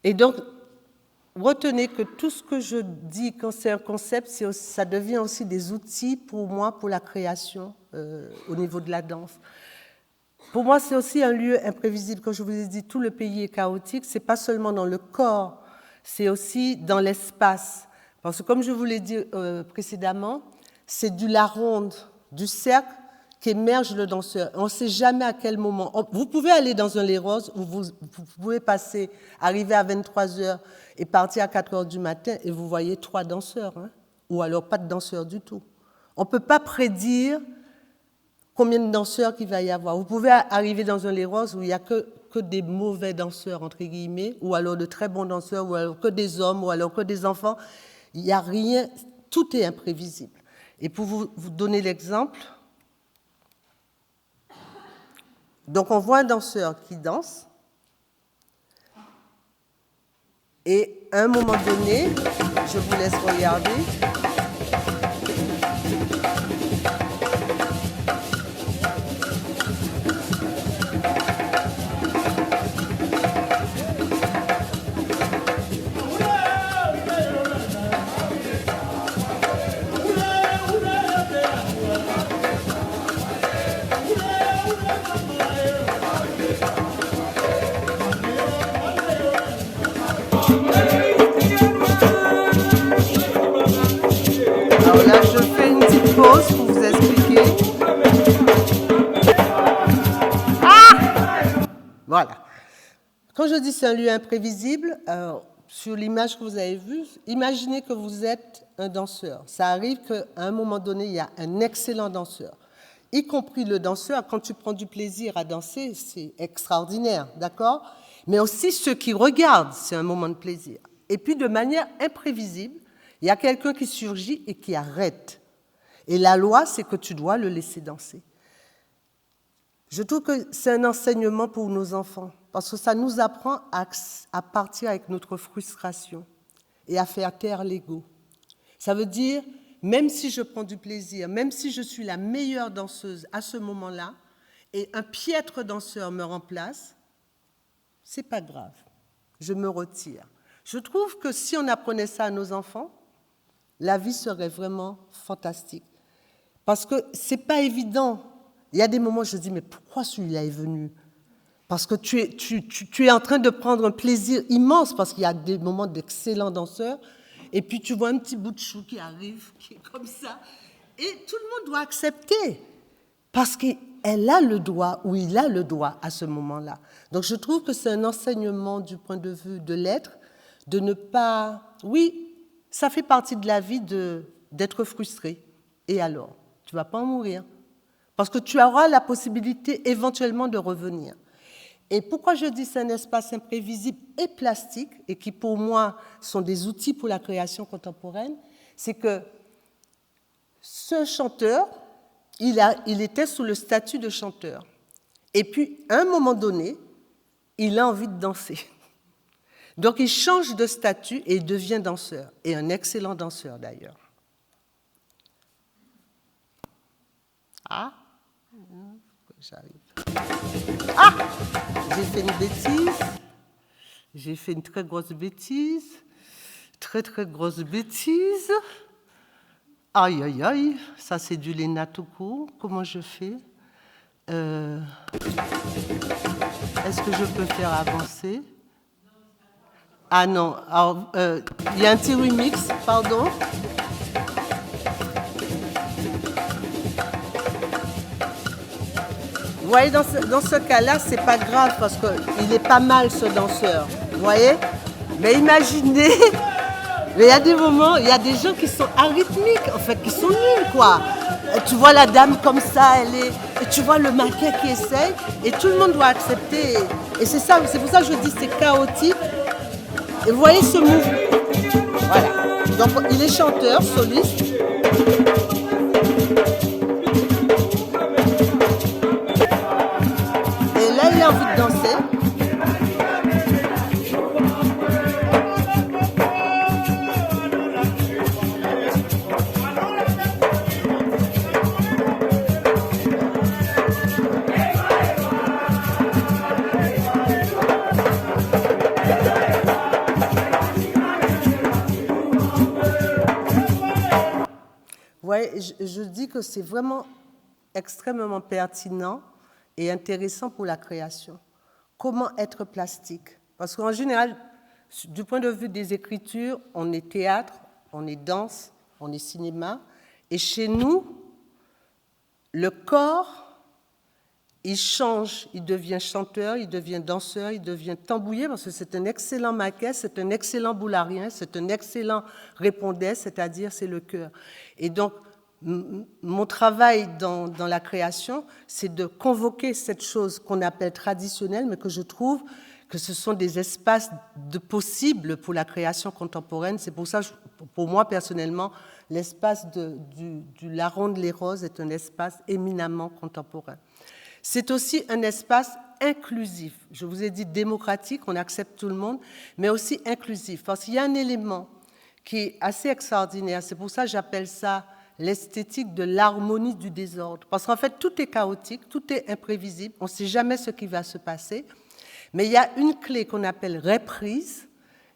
Et donc, retenez que tout ce que je dis quand c'est un concept, ça devient aussi des outils pour moi, pour la création au niveau de la danse. Pour moi, c'est aussi un lieu imprévisible. Comme je vous ai dit, tout le pays est chaotique. Ce n'est pas seulement dans le corps, c'est aussi dans l'espace. Parce que comme je vous l'ai dit précédemment, c'est du Laronde, du cercle, qu'émerge le danseur. On ne sait jamais à quel moment. Vous pouvez aller dans un Les Roses où vous pouvez arriver à 23h et partir à 4h du matin et vous voyez 3 danseurs, hein, ou alors pas de danseurs du tout. On ne peut pas prédire combien de danseurs qu'il va y avoir. Vous pouvez arriver dans un Les Roses où il n'y a que des mauvais danseurs, entre guillemets, ou alors de très bons danseurs, ou alors que des hommes, ou alors que des enfants. Il n'y a rien, tout est imprévisible. Et pour vous donner l'exemple, donc on voit un danseur qui danse, Et à un moment donné, je vous laisse regarder. Alors là, je fais une petite pause pour vous expliquer. Voilà. Quand je dis c'est un lieu imprévisible, sur l'image que vous avez vue, imaginez que vous êtes un danseur. Ça arrive qu'à un moment donné, il y a un excellent danseur. Y compris le danseur, quand tu prends du plaisir à danser, c'est extraordinaire, d'accord? Mais aussi ceux qui regardent, c'est un moment de plaisir. Et puis, de manière imprévisible, il y a quelqu'un qui surgit et qui arrête. Et la loi, c'est que tu dois le laisser danser. Je trouve que c'est un enseignement pour nos enfants, parce que ça nous apprend à partir avec notre frustration et à faire taire l'ego. Ça veut dire, même si je prends du plaisir, même si je suis la meilleure danseuse à ce moment-là, et un piètre danseur me remplace, c'est pas grave, je me retire. Je trouve que si on apprenait ça à nos enfants, la vie serait vraiment fantastique. Parce que c'est pas évident. Il y a des moments où je dis, mais pourquoi celui-là est venu? Parce que tu es en train de prendre un plaisir immense, parce qu'il y a des moments d'excellents danseurs, et puis tu vois un petit bout de chou qui arrive, qui est comme ça, et tout le monde doit accepter, parce qu'elle a le droit, ou il a le droit à ce moment-là. Donc je trouve que c'est un enseignement du point de vue de l'être, de ne pas... Oui, ça fait partie de la vie d'être frustré. Et alors? Tu ne vas pas en mourir. Parce que tu auras la possibilité éventuellement de revenir. Et pourquoi je dis c'est un espace imprévisible et plastique, et qui pour moi sont des outils pour la création contemporaine, c'est que ce chanteur, il était sous le statut de chanteur. Et puis, à un moment donné, il a envie de danser. Donc, il change de statut et il devient danseur, et un excellent danseur d'ailleurs. Ah, j'arrive. Ah, j'ai fait une bêtise. J'ai fait une très grosse bêtise. Très, très grosse bêtise. Aïe, aïe, aïe. Ça, c'est du Léna tout court. Comment je fais? Est-ce que je peux faire avancer? Ah non. Alors, il y a un petit remix, pardon. Vous voyez, dans ce cas-là, c'est pas grave parce qu'il est pas mal ce danseur. Vous voyez? Mais imaginez, mais il y a des moments, il y a des gens qui sont arythmiques, en fait, qui sont nuls, quoi. Tu vois la dame comme ça, et tu vois le maquet qui essaye, et tout le monde doit accepter. Et c'est ça, c'est pour ça que je dis c'est chaotique. Et vous voyez ce mouvement. Voilà. Donc il est chanteur, soliste. Il a envie de danser. Ouais, je dis que c'est vraiment extrêmement pertinent et intéressant pour la création. Comment être plastique? Parce qu'en général, du point de vue des écritures, on est théâtre, on est danse, on est cinéma. Et chez nous, le corps, il change, il devient chanteur, il devient danseur, il devient tambouillé, parce que c'est un excellent maquet, c'est un excellent boularien, c'est un excellent répondait, c'est-à-dire c'est le cœur. Et donc, mon travail dans la création, c'est de convoquer cette chose qu'on appelle traditionnelle, mais que je trouve que ce sont des espaces de possibles pour la création contemporaine. C'est pour ça, pour moi personnellement, l'espace du La Ronde Les Roses est un espace éminemment contemporain. C'est aussi un espace inclusif. Je vous ai dit démocratique, on accepte tout le monde, mais aussi inclusif. Parce qu'il y a un élément qui est assez extraordinaire. C'est pour ça que j'appelle ça l'esthétique de l'harmonie du désordre. Parce qu'en fait, tout est chaotique, tout est imprévisible, on ne sait jamais ce qui va se passer. Mais il y a une clé qu'on appelle reprise,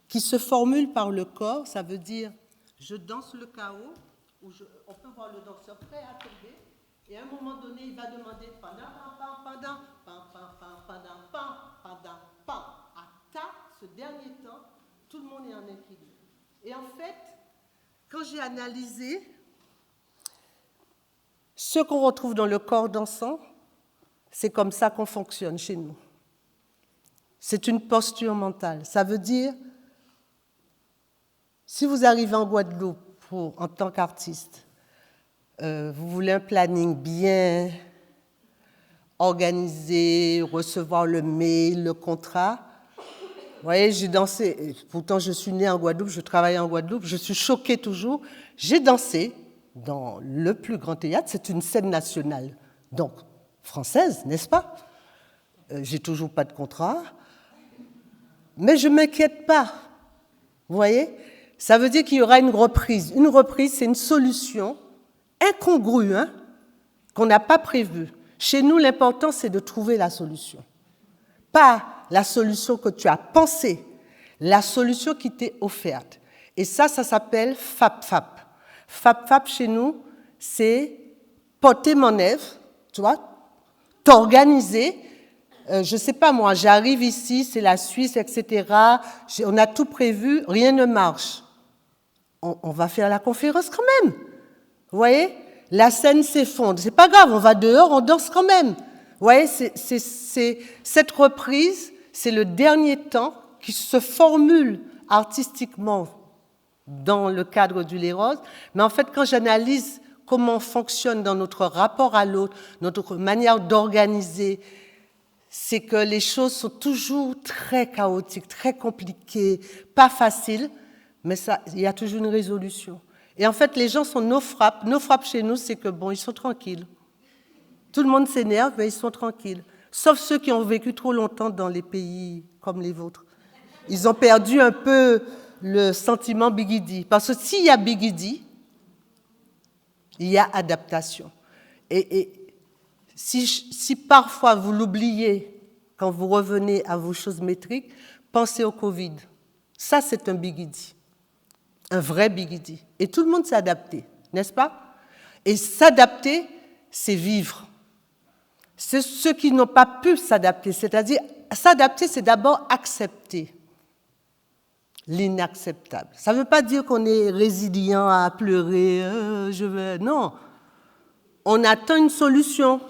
qui se formule par le corps. Ça veut dire, je danse le chaos, on peut voir le danseur prêt à tomber, et à un moment donné, il va demander à ta, ce dernier temps, tout le monde est en équilibre. Et en fait, quand j'ai analysé ce qu'on retrouve dans le corps dansant, c'est comme ça qu'on fonctionne chez nous. C'est une posture mentale. Ça veut dire, si vous arrivez en Guadeloupe en tant qu'artiste, vous voulez un planning bien organisé, recevoir le mail, le contrat. Vous voyez, j'ai dansé, pourtant je suis née en Guadeloupe, je travaille en Guadeloupe, je suis choquée toujours. J'ai dansé dans le plus grand théâtre, c'est une scène nationale, donc française, n'est-ce pas? J'ai toujours pas de contrat, mais je ne m'inquiète pas. Vous voyez? Ça veut dire qu'il y aura une reprise. Une reprise, c'est une solution incongrue, hein, qu'on n'a pas prévue. Chez nous, l'important, c'est de trouver la solution. Pas la solution que tu as pensée, la solution qui t'est offerte. Et ça s'appelle FAP-FAP. FAP-FAP, chez nous, c'est porter mon œuvre, tu vois, t'organiser. Je ne sais pas moi, j'arrive ici, c'est la Suisse, etc. On a tout prévu, rien ne marche. On va faire la conférence quand même. Vous voyez? La scène s'effondre. C'est pas grave, on va dehors, on danse quand même. Vous voyez, cette reprise, c'est le dernier temps qui se formule artistiquement dans le cadre du Les Roses. Mais en fait, quand j'analyse comment on fonctionne dans notre rapport à l'autre, notre manière d'organiser, c'est que les choses sont toujours très chaotiques, très compliquées, pas faciles, mais il y a toujours une résolution. Et en fait, les gens sont nos frappes. Nos frappes chez nous, c'est que, bon, ils sont tranquilles. Tout le monde s'énerve, mais ils sont tranquilles. Sauf ceux qui ont vécu trop longtemps dans les pays comme les vôtres. Ils ont perdu un peu le sentiment Bigidi. Parce que s'il y a Bigidi, il y a adaptation. Et si parfois vous l'oubliez quand vous revenez à vos choses métriques, pensez au Covid. Ça, c'est un Bigidi. Un vrai Bigidi. Et tout le monde s'est adapté, n'est-ce pas? Et s'adapter, c'est vivre. C'est ceux qui n'ont pas pu s'adapter. C'est-à-dire, s'adapter, c'est d'abord accepter l'inacceptable. Ça ne veut pas dire qu'on est résilient à pleurer, non. On attend une solution.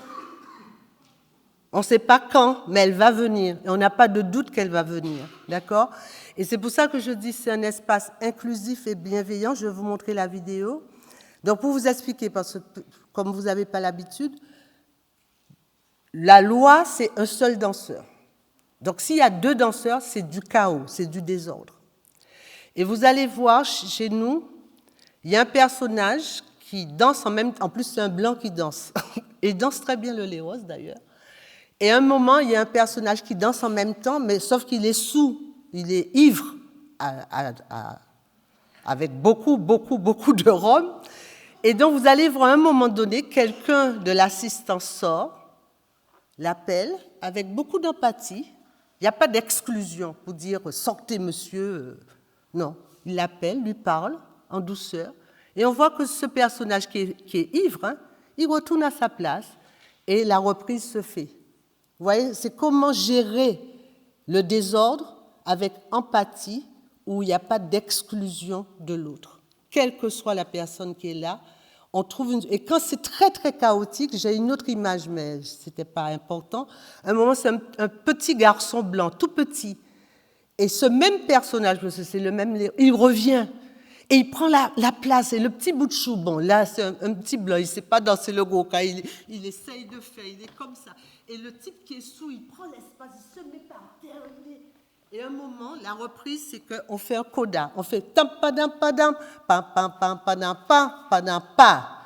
On ne sait pas quand, mais elle va venir. Et on n'a pas de doute qu'elle va venir. D'accord? Et c'est pour ça que je dis que c'est un espace inclusif et bienveillant. Je vais vous montrer la vidéo. Donc, pour vous expliquer, parce que comme vous n'avez pas l'habitude, la loi, c'est un seul danseur. Donc, s'il y a deux danseurs, c'est du chaos, c'est du désordre. Et vous allez voir, chez nous, il y a un personnage qui danse en même temps. En plus, c'est un blanc qui danse. Et il danse très bien le Les Roses, d'ailleurs. Et à un moment, il y a un personnage qui danse en même temps, mais sauf qu'il est saoul, il est ivre, avec beaucoup de rhum. Et donc, vous allez voir à un moment donné, quelqu'un de l'assistance sort, l'appelle, avec beaucoup d'empathie. Il n'y a pas d'exclusion pour dire « sortez, monsieur ». Non, il l'appelle, lui parle en douceur. Et on voit que ce personnage qui est ivre, hein, il retourne à sa place et la reprise se fait. Vous voyez, c'est comment gérer le désordre avec empathie où il n'y a pas d'exclusion de l'autre. Quelle que soit la personne qui est là, on trouve une... Et quand c'est très, très chaotique, j'ai une autre image, mais ce n'était pas important. À un moment, c'est un petit garçon blanc, tout petit. Et ce même personnage, parce que c'est le même, il revient. Et il prend la place. Et le petit bout de chou, bon, là, c'est un petit blanc, il ne sait pas danser le goka, il essaye de faire, il est comme ça. Et le type qui est sous, il prend l'espace, il se met par terre. Et à un moment, la reprise, c'est qu'on fait un coda. On fait tam padam padam, pam pam pam padam pam padam pa.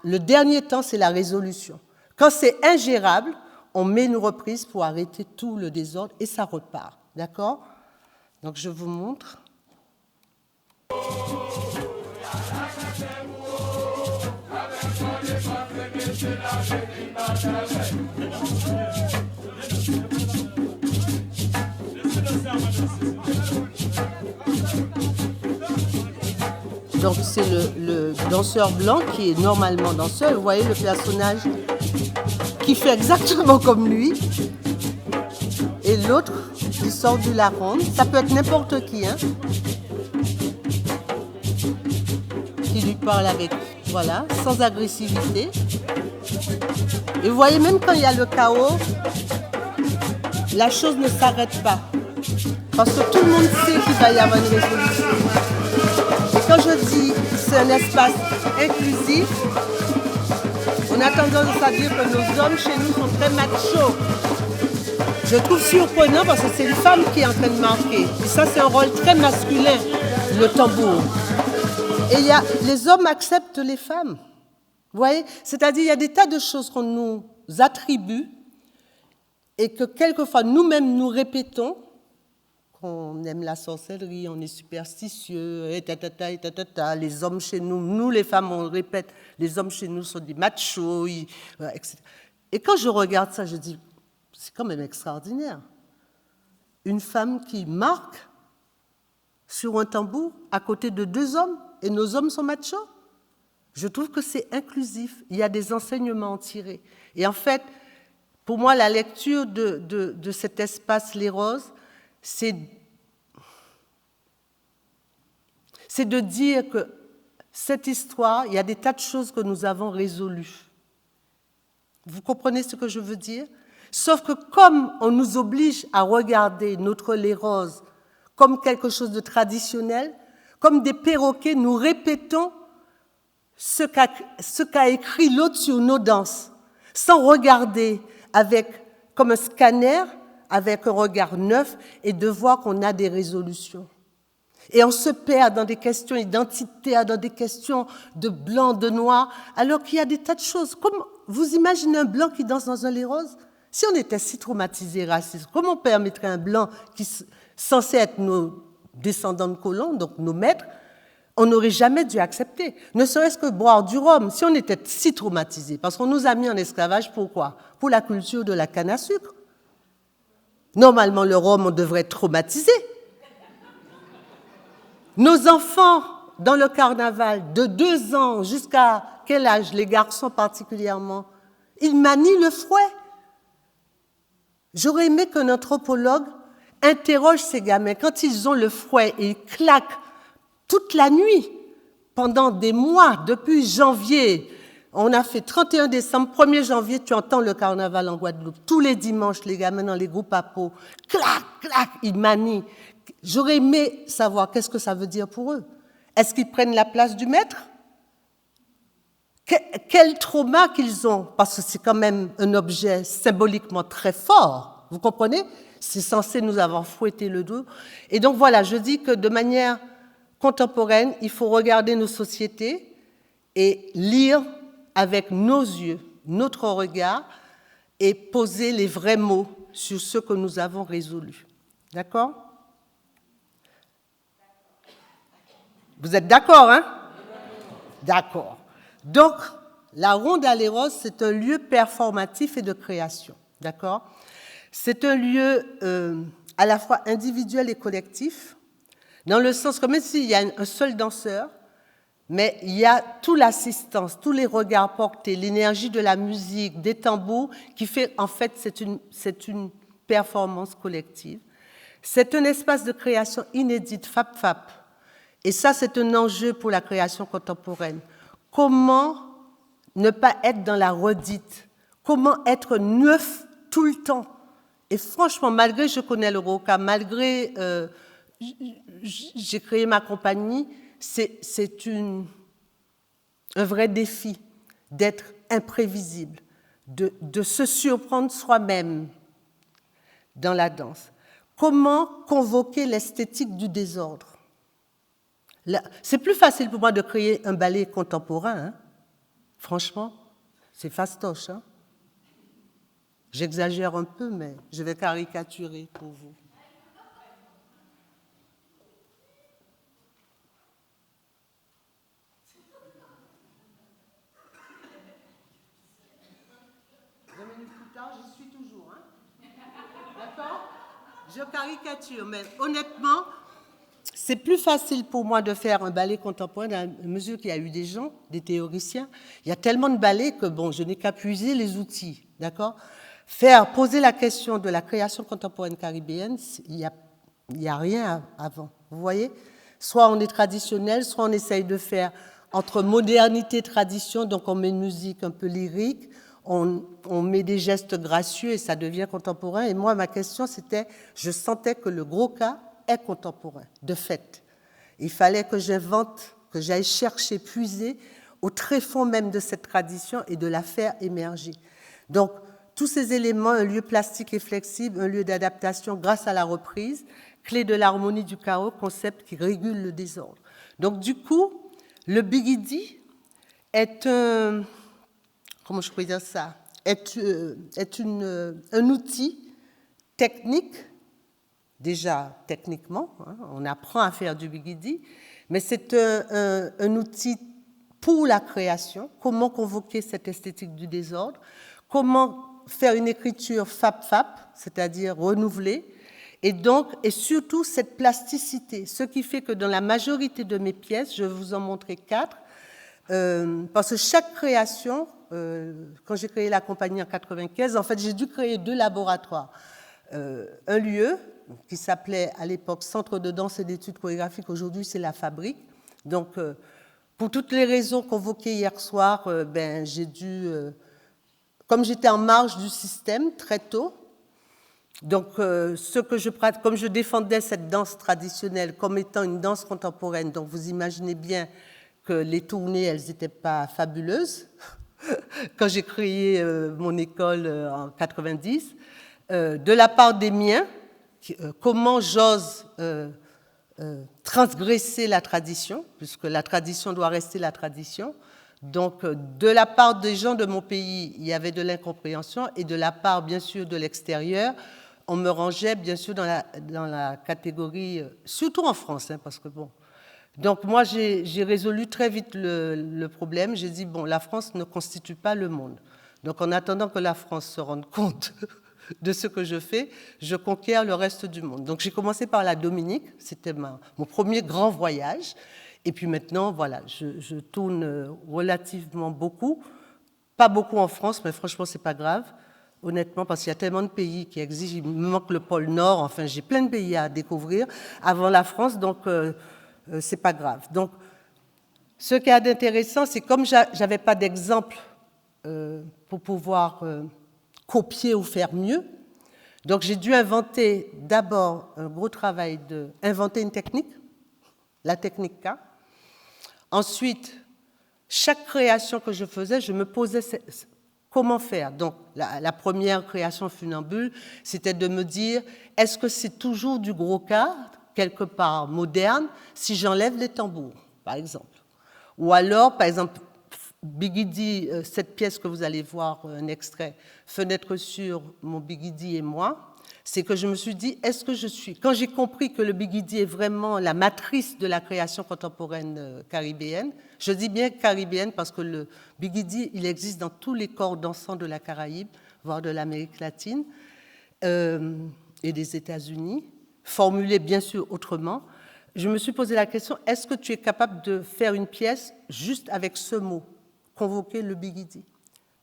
Le dernier temps, c'est la résolution. Quand c'est ingérable, on met une reprise pour arrêter tout le désordre et ça repart. D'accord? Donc je vous montre. Donc c'est le danseur blanc qui est normalement danseur. Vous voyez le personnage qui fait exactement comme lui. Et l'autre qui sort de la ronde. Ça peut être n'importe qui, hein, qui lui parle avec, voilà, sans agressivité. Et vous voyez, même quand il y a le chaos, la chose ne s'arrête pas. Parce que tout le monde sait qu'il va y avoir une résolution. Et quand je dis c'est un espace inclusif, on a tendance à dire que nos hommes chez nous sont très machos. Je trouve surprenant parce que c'est une femme qui est en train de marquer. Et ça, c'est un rôle très masculin, le tambour. Et les hommes acceptent les femmes. Vous voyez? C'est-à-dire, il y a des tas de choses qu'on nous attribue et que quelquefois nous-mêmes nous répétons. On aime la sorcellerie, on est superstitieux, et les hommes chez nous les femmes, on répète, les hommes chez nous sont des machos, etc. Et quand je regarde ça, je dis, c'est quand même extraordinaire. Une femme qui marque sur un tambour à côté de deux hommes, et nos hommes sont machos. Je trouve que c'est inclusif, il y a des enseignements à tirer. Et en fait, pour moi, la lecture de cet espace Les Roses, c'est de dire que cette histoire, il y a des tas de choses que nous avons résolues. Vous comprenez ce que je veux dire? Sauf que comme on nous oblige à regarder notre Les Roses comme quelque chose de traditionnel, comme des perroquets, nous répétons ce qu'a écrit l'autre sur nos danses, sans regarder comme un scanner, avec un regard neuf, et de voir qu'on a des résolutions. Et on se perd dans des questions identitaires, dans des questions de blanc, de noir, alors qu'il y a des tas de choses. Comme vous imaginez un blanc qui danse dans un Les Roses? Si on était si traumatisé, raciste, comment on permettrait un blanc qui est censé être nos descendants de colons, donc nos maîtres, on n'aurait jamais dû accepter. Ne serait-ce que boire du rhum, si on était si traumatisé, parce qu'on nous a mis en esclavage, pourquoi? Pour la culture de la canne à sucre. Normalement, le rhum, on devrait être traumatisé. Nos enfants, dans le carnaval, de 2 ans jusqu'à quel âge, les garçons particulièrement, ils manient le fouet. J'aurais aimé qu'un anthropologue interroge ces gamins quand ils ont le fouet et ils claquent toute la nuit, pendant des mois, depuis janvier. On a fait 31 décembre, 1er janvier, tu entends le carnaval en Guadeloupe. Tous les dimanches, les gamins dans les groupes à peau, clac, clac, ils manient. J'aurais aimé savoir qu'est-ce que ça veut dire pour eux. Est-ce qu'ils prennent la place du maître? Quel trauma qu'ils ont, parce que c'est quand même un objet symboliquement très fort, vous comprenez? C'est censé nous avoir fouetté le dos. Et donc voilà, je dis que de manière contemporaine, il faut regarder nos sociétés et lire avec nos yeux, notre regard, et poser les vrais mots sur ce que nous avons résolu. D'accord? Vous êtes d'accord, hein? D'accord. Donc, la Ronde à Les Roses, c'est un lieu performatif et de création. D'accord? C'est un lieu à la fois individuel et collectif, dans le sens que même s'il y a un seul danseur, mais il y a toute l'assistance, tous les regards portés, l'énergie de la musique, des tambours, qui fait, en fait, c'est une performance collective. C'est un espace de création inédite, FAP-FAP. Et ça, c'est un enjeu pour la création contemporaine. Comment ne pas être dans la redite? Comment être neuf tout le temps? Et franchement, malgré je connais le Roca, malgré j'ai créé ma compagnie, c'est un vrai défi d'être imprévisible, de se surprendre soi-même dans la danse. Comment convoquer l'esthétique du désordre? C'est plus facile pour moi de créer un ballet contemporain, hein? Franchement, c'est fastoche. Hein? J'exagère un peu, mais je vais caricaturer pour vous. J'y suis toujours, hein? D'accord? Je caricature, mais honnêtement, c'est plus facile pour moi de faire un ballet contemporain dans la mesure qu'il y a eu des gens, des théoriciens. Il y a tellement de ballets que, bon, je n'ai qu'à puiser les outils, d'accord? Poser la question de la création contemporaine caribéenne, il n'y a rien avant, vous voyez? Soit on est traditionnel, soit on essaye de faire entre modernité et tradition, donc on met une musique un peu lyrique, on met des gestes gracieux et ça devient contemporain. Et moi, ma question, c'était, je sentais que le gros cas est contemporain, de fait. Il fallait que j'invente, que j'aille chercher, puiser au tréfonds même de cette tradition et de la faire émerger. Donc, tous ces éléments, un lieu plastique et flexible, un lieu d'adaptation grâce à la reprise, clé de l'harmonie du chaos, concept qui régule le désordre. Donc, du coup, le bigidi est un... Comment je pourrais dire ça? Est un outil technique, déjà techniquement, hein, on apprend à faire du bigidi, mais c'est un outil pour la création, comment convoquer cette esthétique du désordre, comment faire une écriture fap-fap, c'est-à-dire renouvelée, et surtout cette plasticité, ce qui fait que dans la majorité de mes pièces, je vais vous en montrer 4, parce que chaque création, quand j'ai créé la compagnie en 1995, en fait, j'ai dû créer 2 laboratoires. Un lieu qui s'appelait à l'époque Centre de danse et d'études chorégraphiques, aujourd'hui c'est la Fabrique. Donc, pour toutes les raisons convoquées hier soir, j'ai dû, comme j'étais en marge du système très tôt, donc comme je défendais cette danse traditionnelle comme étant une danse contemporaine, donc vous imaginez bien que les tournées, elles n'étaient pas fabuleuses. Quand j'ai créé mon école en 90, de la part des miens, comment j'ose transgresser la tradition, puisque la tradition doit rester la tradition. Donc, de la part des gens de mon pays, il y avait de l'incompréhension, et de la part, bien sûr, de l'extérieur, on me rangeait, bien sûr, dans la catégorie, surtout en France, hein, parce que bon... Donc moi, j'ai résolu très vite le problème. J'ai dit, bon, la France ne constitue pas le monde. Donc en attendant que la France se rende compte de ce que je fais, je conquiers le reste du monde. Donc j'ai commencé par la Dominique, c'était mon premier grand voyage. Et puis maintenant, voilà, je tourne relativement beaucoup. Pas beaucoup en France, mais franchement, c'est pas grave, honnêtement, parce qu'il y a tellement de pays qui existent. Il me manque le pôle Nord, enfin, j'ai plein de pays à découvrir avant la France, donc... c'est pas grave. Donc, ce qu'il y a d'intéressant, c'est comme j'avais pas d'exemple pour pouvoir copier ou faire mieux, donc j'ai dû inventer d'abord un gros travail d'inventer une technique, la technique K. Ensuite, chaque création que je faisais, je me posais comment faire. Donc, la première création funambule, c'était de me dire, est-ce que c'est toujours du gros K, quelque part moderne, si j'enlève les tambours, par exemple. Ou alors, par exemple, Bigidi, cette pièce que vous allez voir, un extrait, Fenêtre sur mon Bigidi et moi, c'est que je me suis dit, est-ce que je suis... Quand j'ai compris que le Bigidi est vraiment la matrice de la création contemporaine caribéenne, je dis bien caribéenne parce que le Bigidi, il existe dans tous les corps dansants de la Caraïbe, voire de l'Amérique latine et des États-Unis, formulé bien sûr autrement, je me suis posé la question, est-ce que tu es capable de faire une pièce juste avec ce mot, convoquer le bigidi?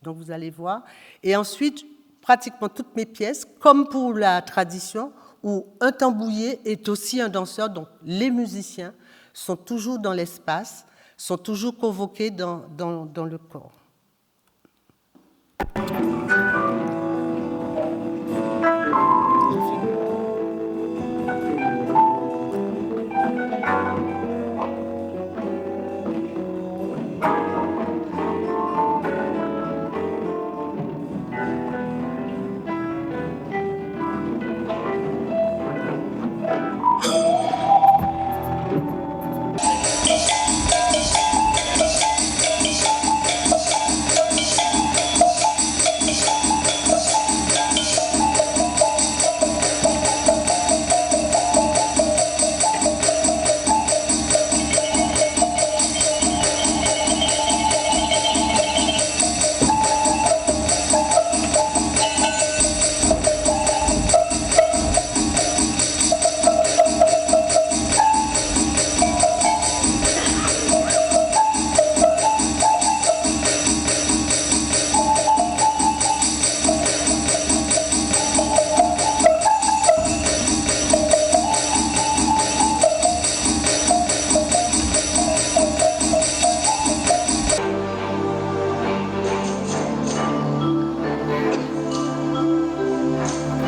Donc vous allez voir. Et ensuite, pratiquement toutes mes pièces, comme pour la tradition, où un tambouillé est aussi un danseur, donc les musiciens sont toujours dans l'espace, sont toujours convoqués dans le corps.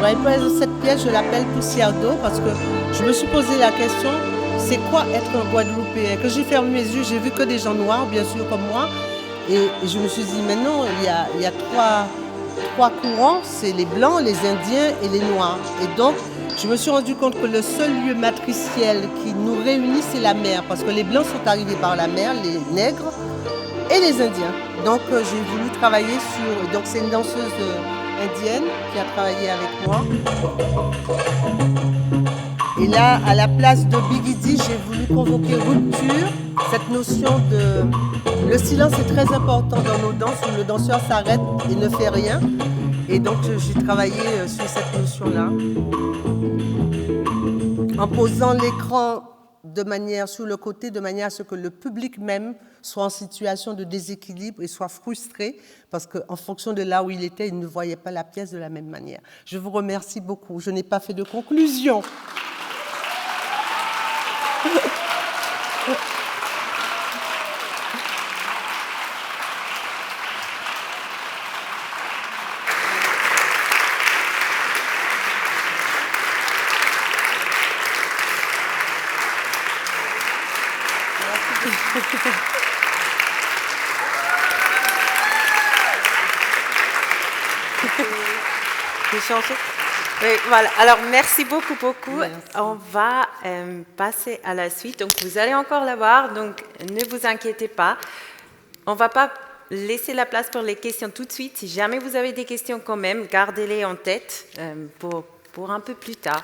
Ouais, cette pièce, je l'appelle poussière d'eau parce que je me suis posé la question, c'est quoi être un Guadeloupéen? Quand j'ai fermé mes yeux, j'ai vu que des gens noirs, bien sûr, comme moi. Et je me suis dit, mais non, il y a trois courants, c'est les Blancs, les Indiens et les Noirs. Et donc, je me suis rendu compte que le seul lieu matriciel qui nous réunit, c'est la mer. Parce que les Blancs sont arrivés par la mer, les Nègres et les Indiens. Donc, j'ai voulu travailler sur... Donc, c'est une danseuse indienne qui a travaillé avec moi. Et là, à la place de Bigidi, j'ai voulu convoquer rupture, cette notion de... Le silence est très important dans nos danses où le danseur s'arrête et ne fait rien. Et donc, j'ai travaillé sur cette notion-là. En posant l'écran sur le côté, de manière à ce que le public même soit en situation de déséquilibre et soit frustré, parce qu'en fonction de là où il était, il ne voyait pas la pièce de la même manière. Je vous remercie beaucoup. Je n'ai pas fait de conclusion. Oui, voilà. Alors, merci beaucoup. Merci. On va passer à la suite. Donc, vous allez encore la voir, donc ne vous inquiétez pas. On ne va pas laisser la place pour les questions tout de suite. Si jamais vous avez des questions quand même, gardez-les en tête pour un peu plus tard.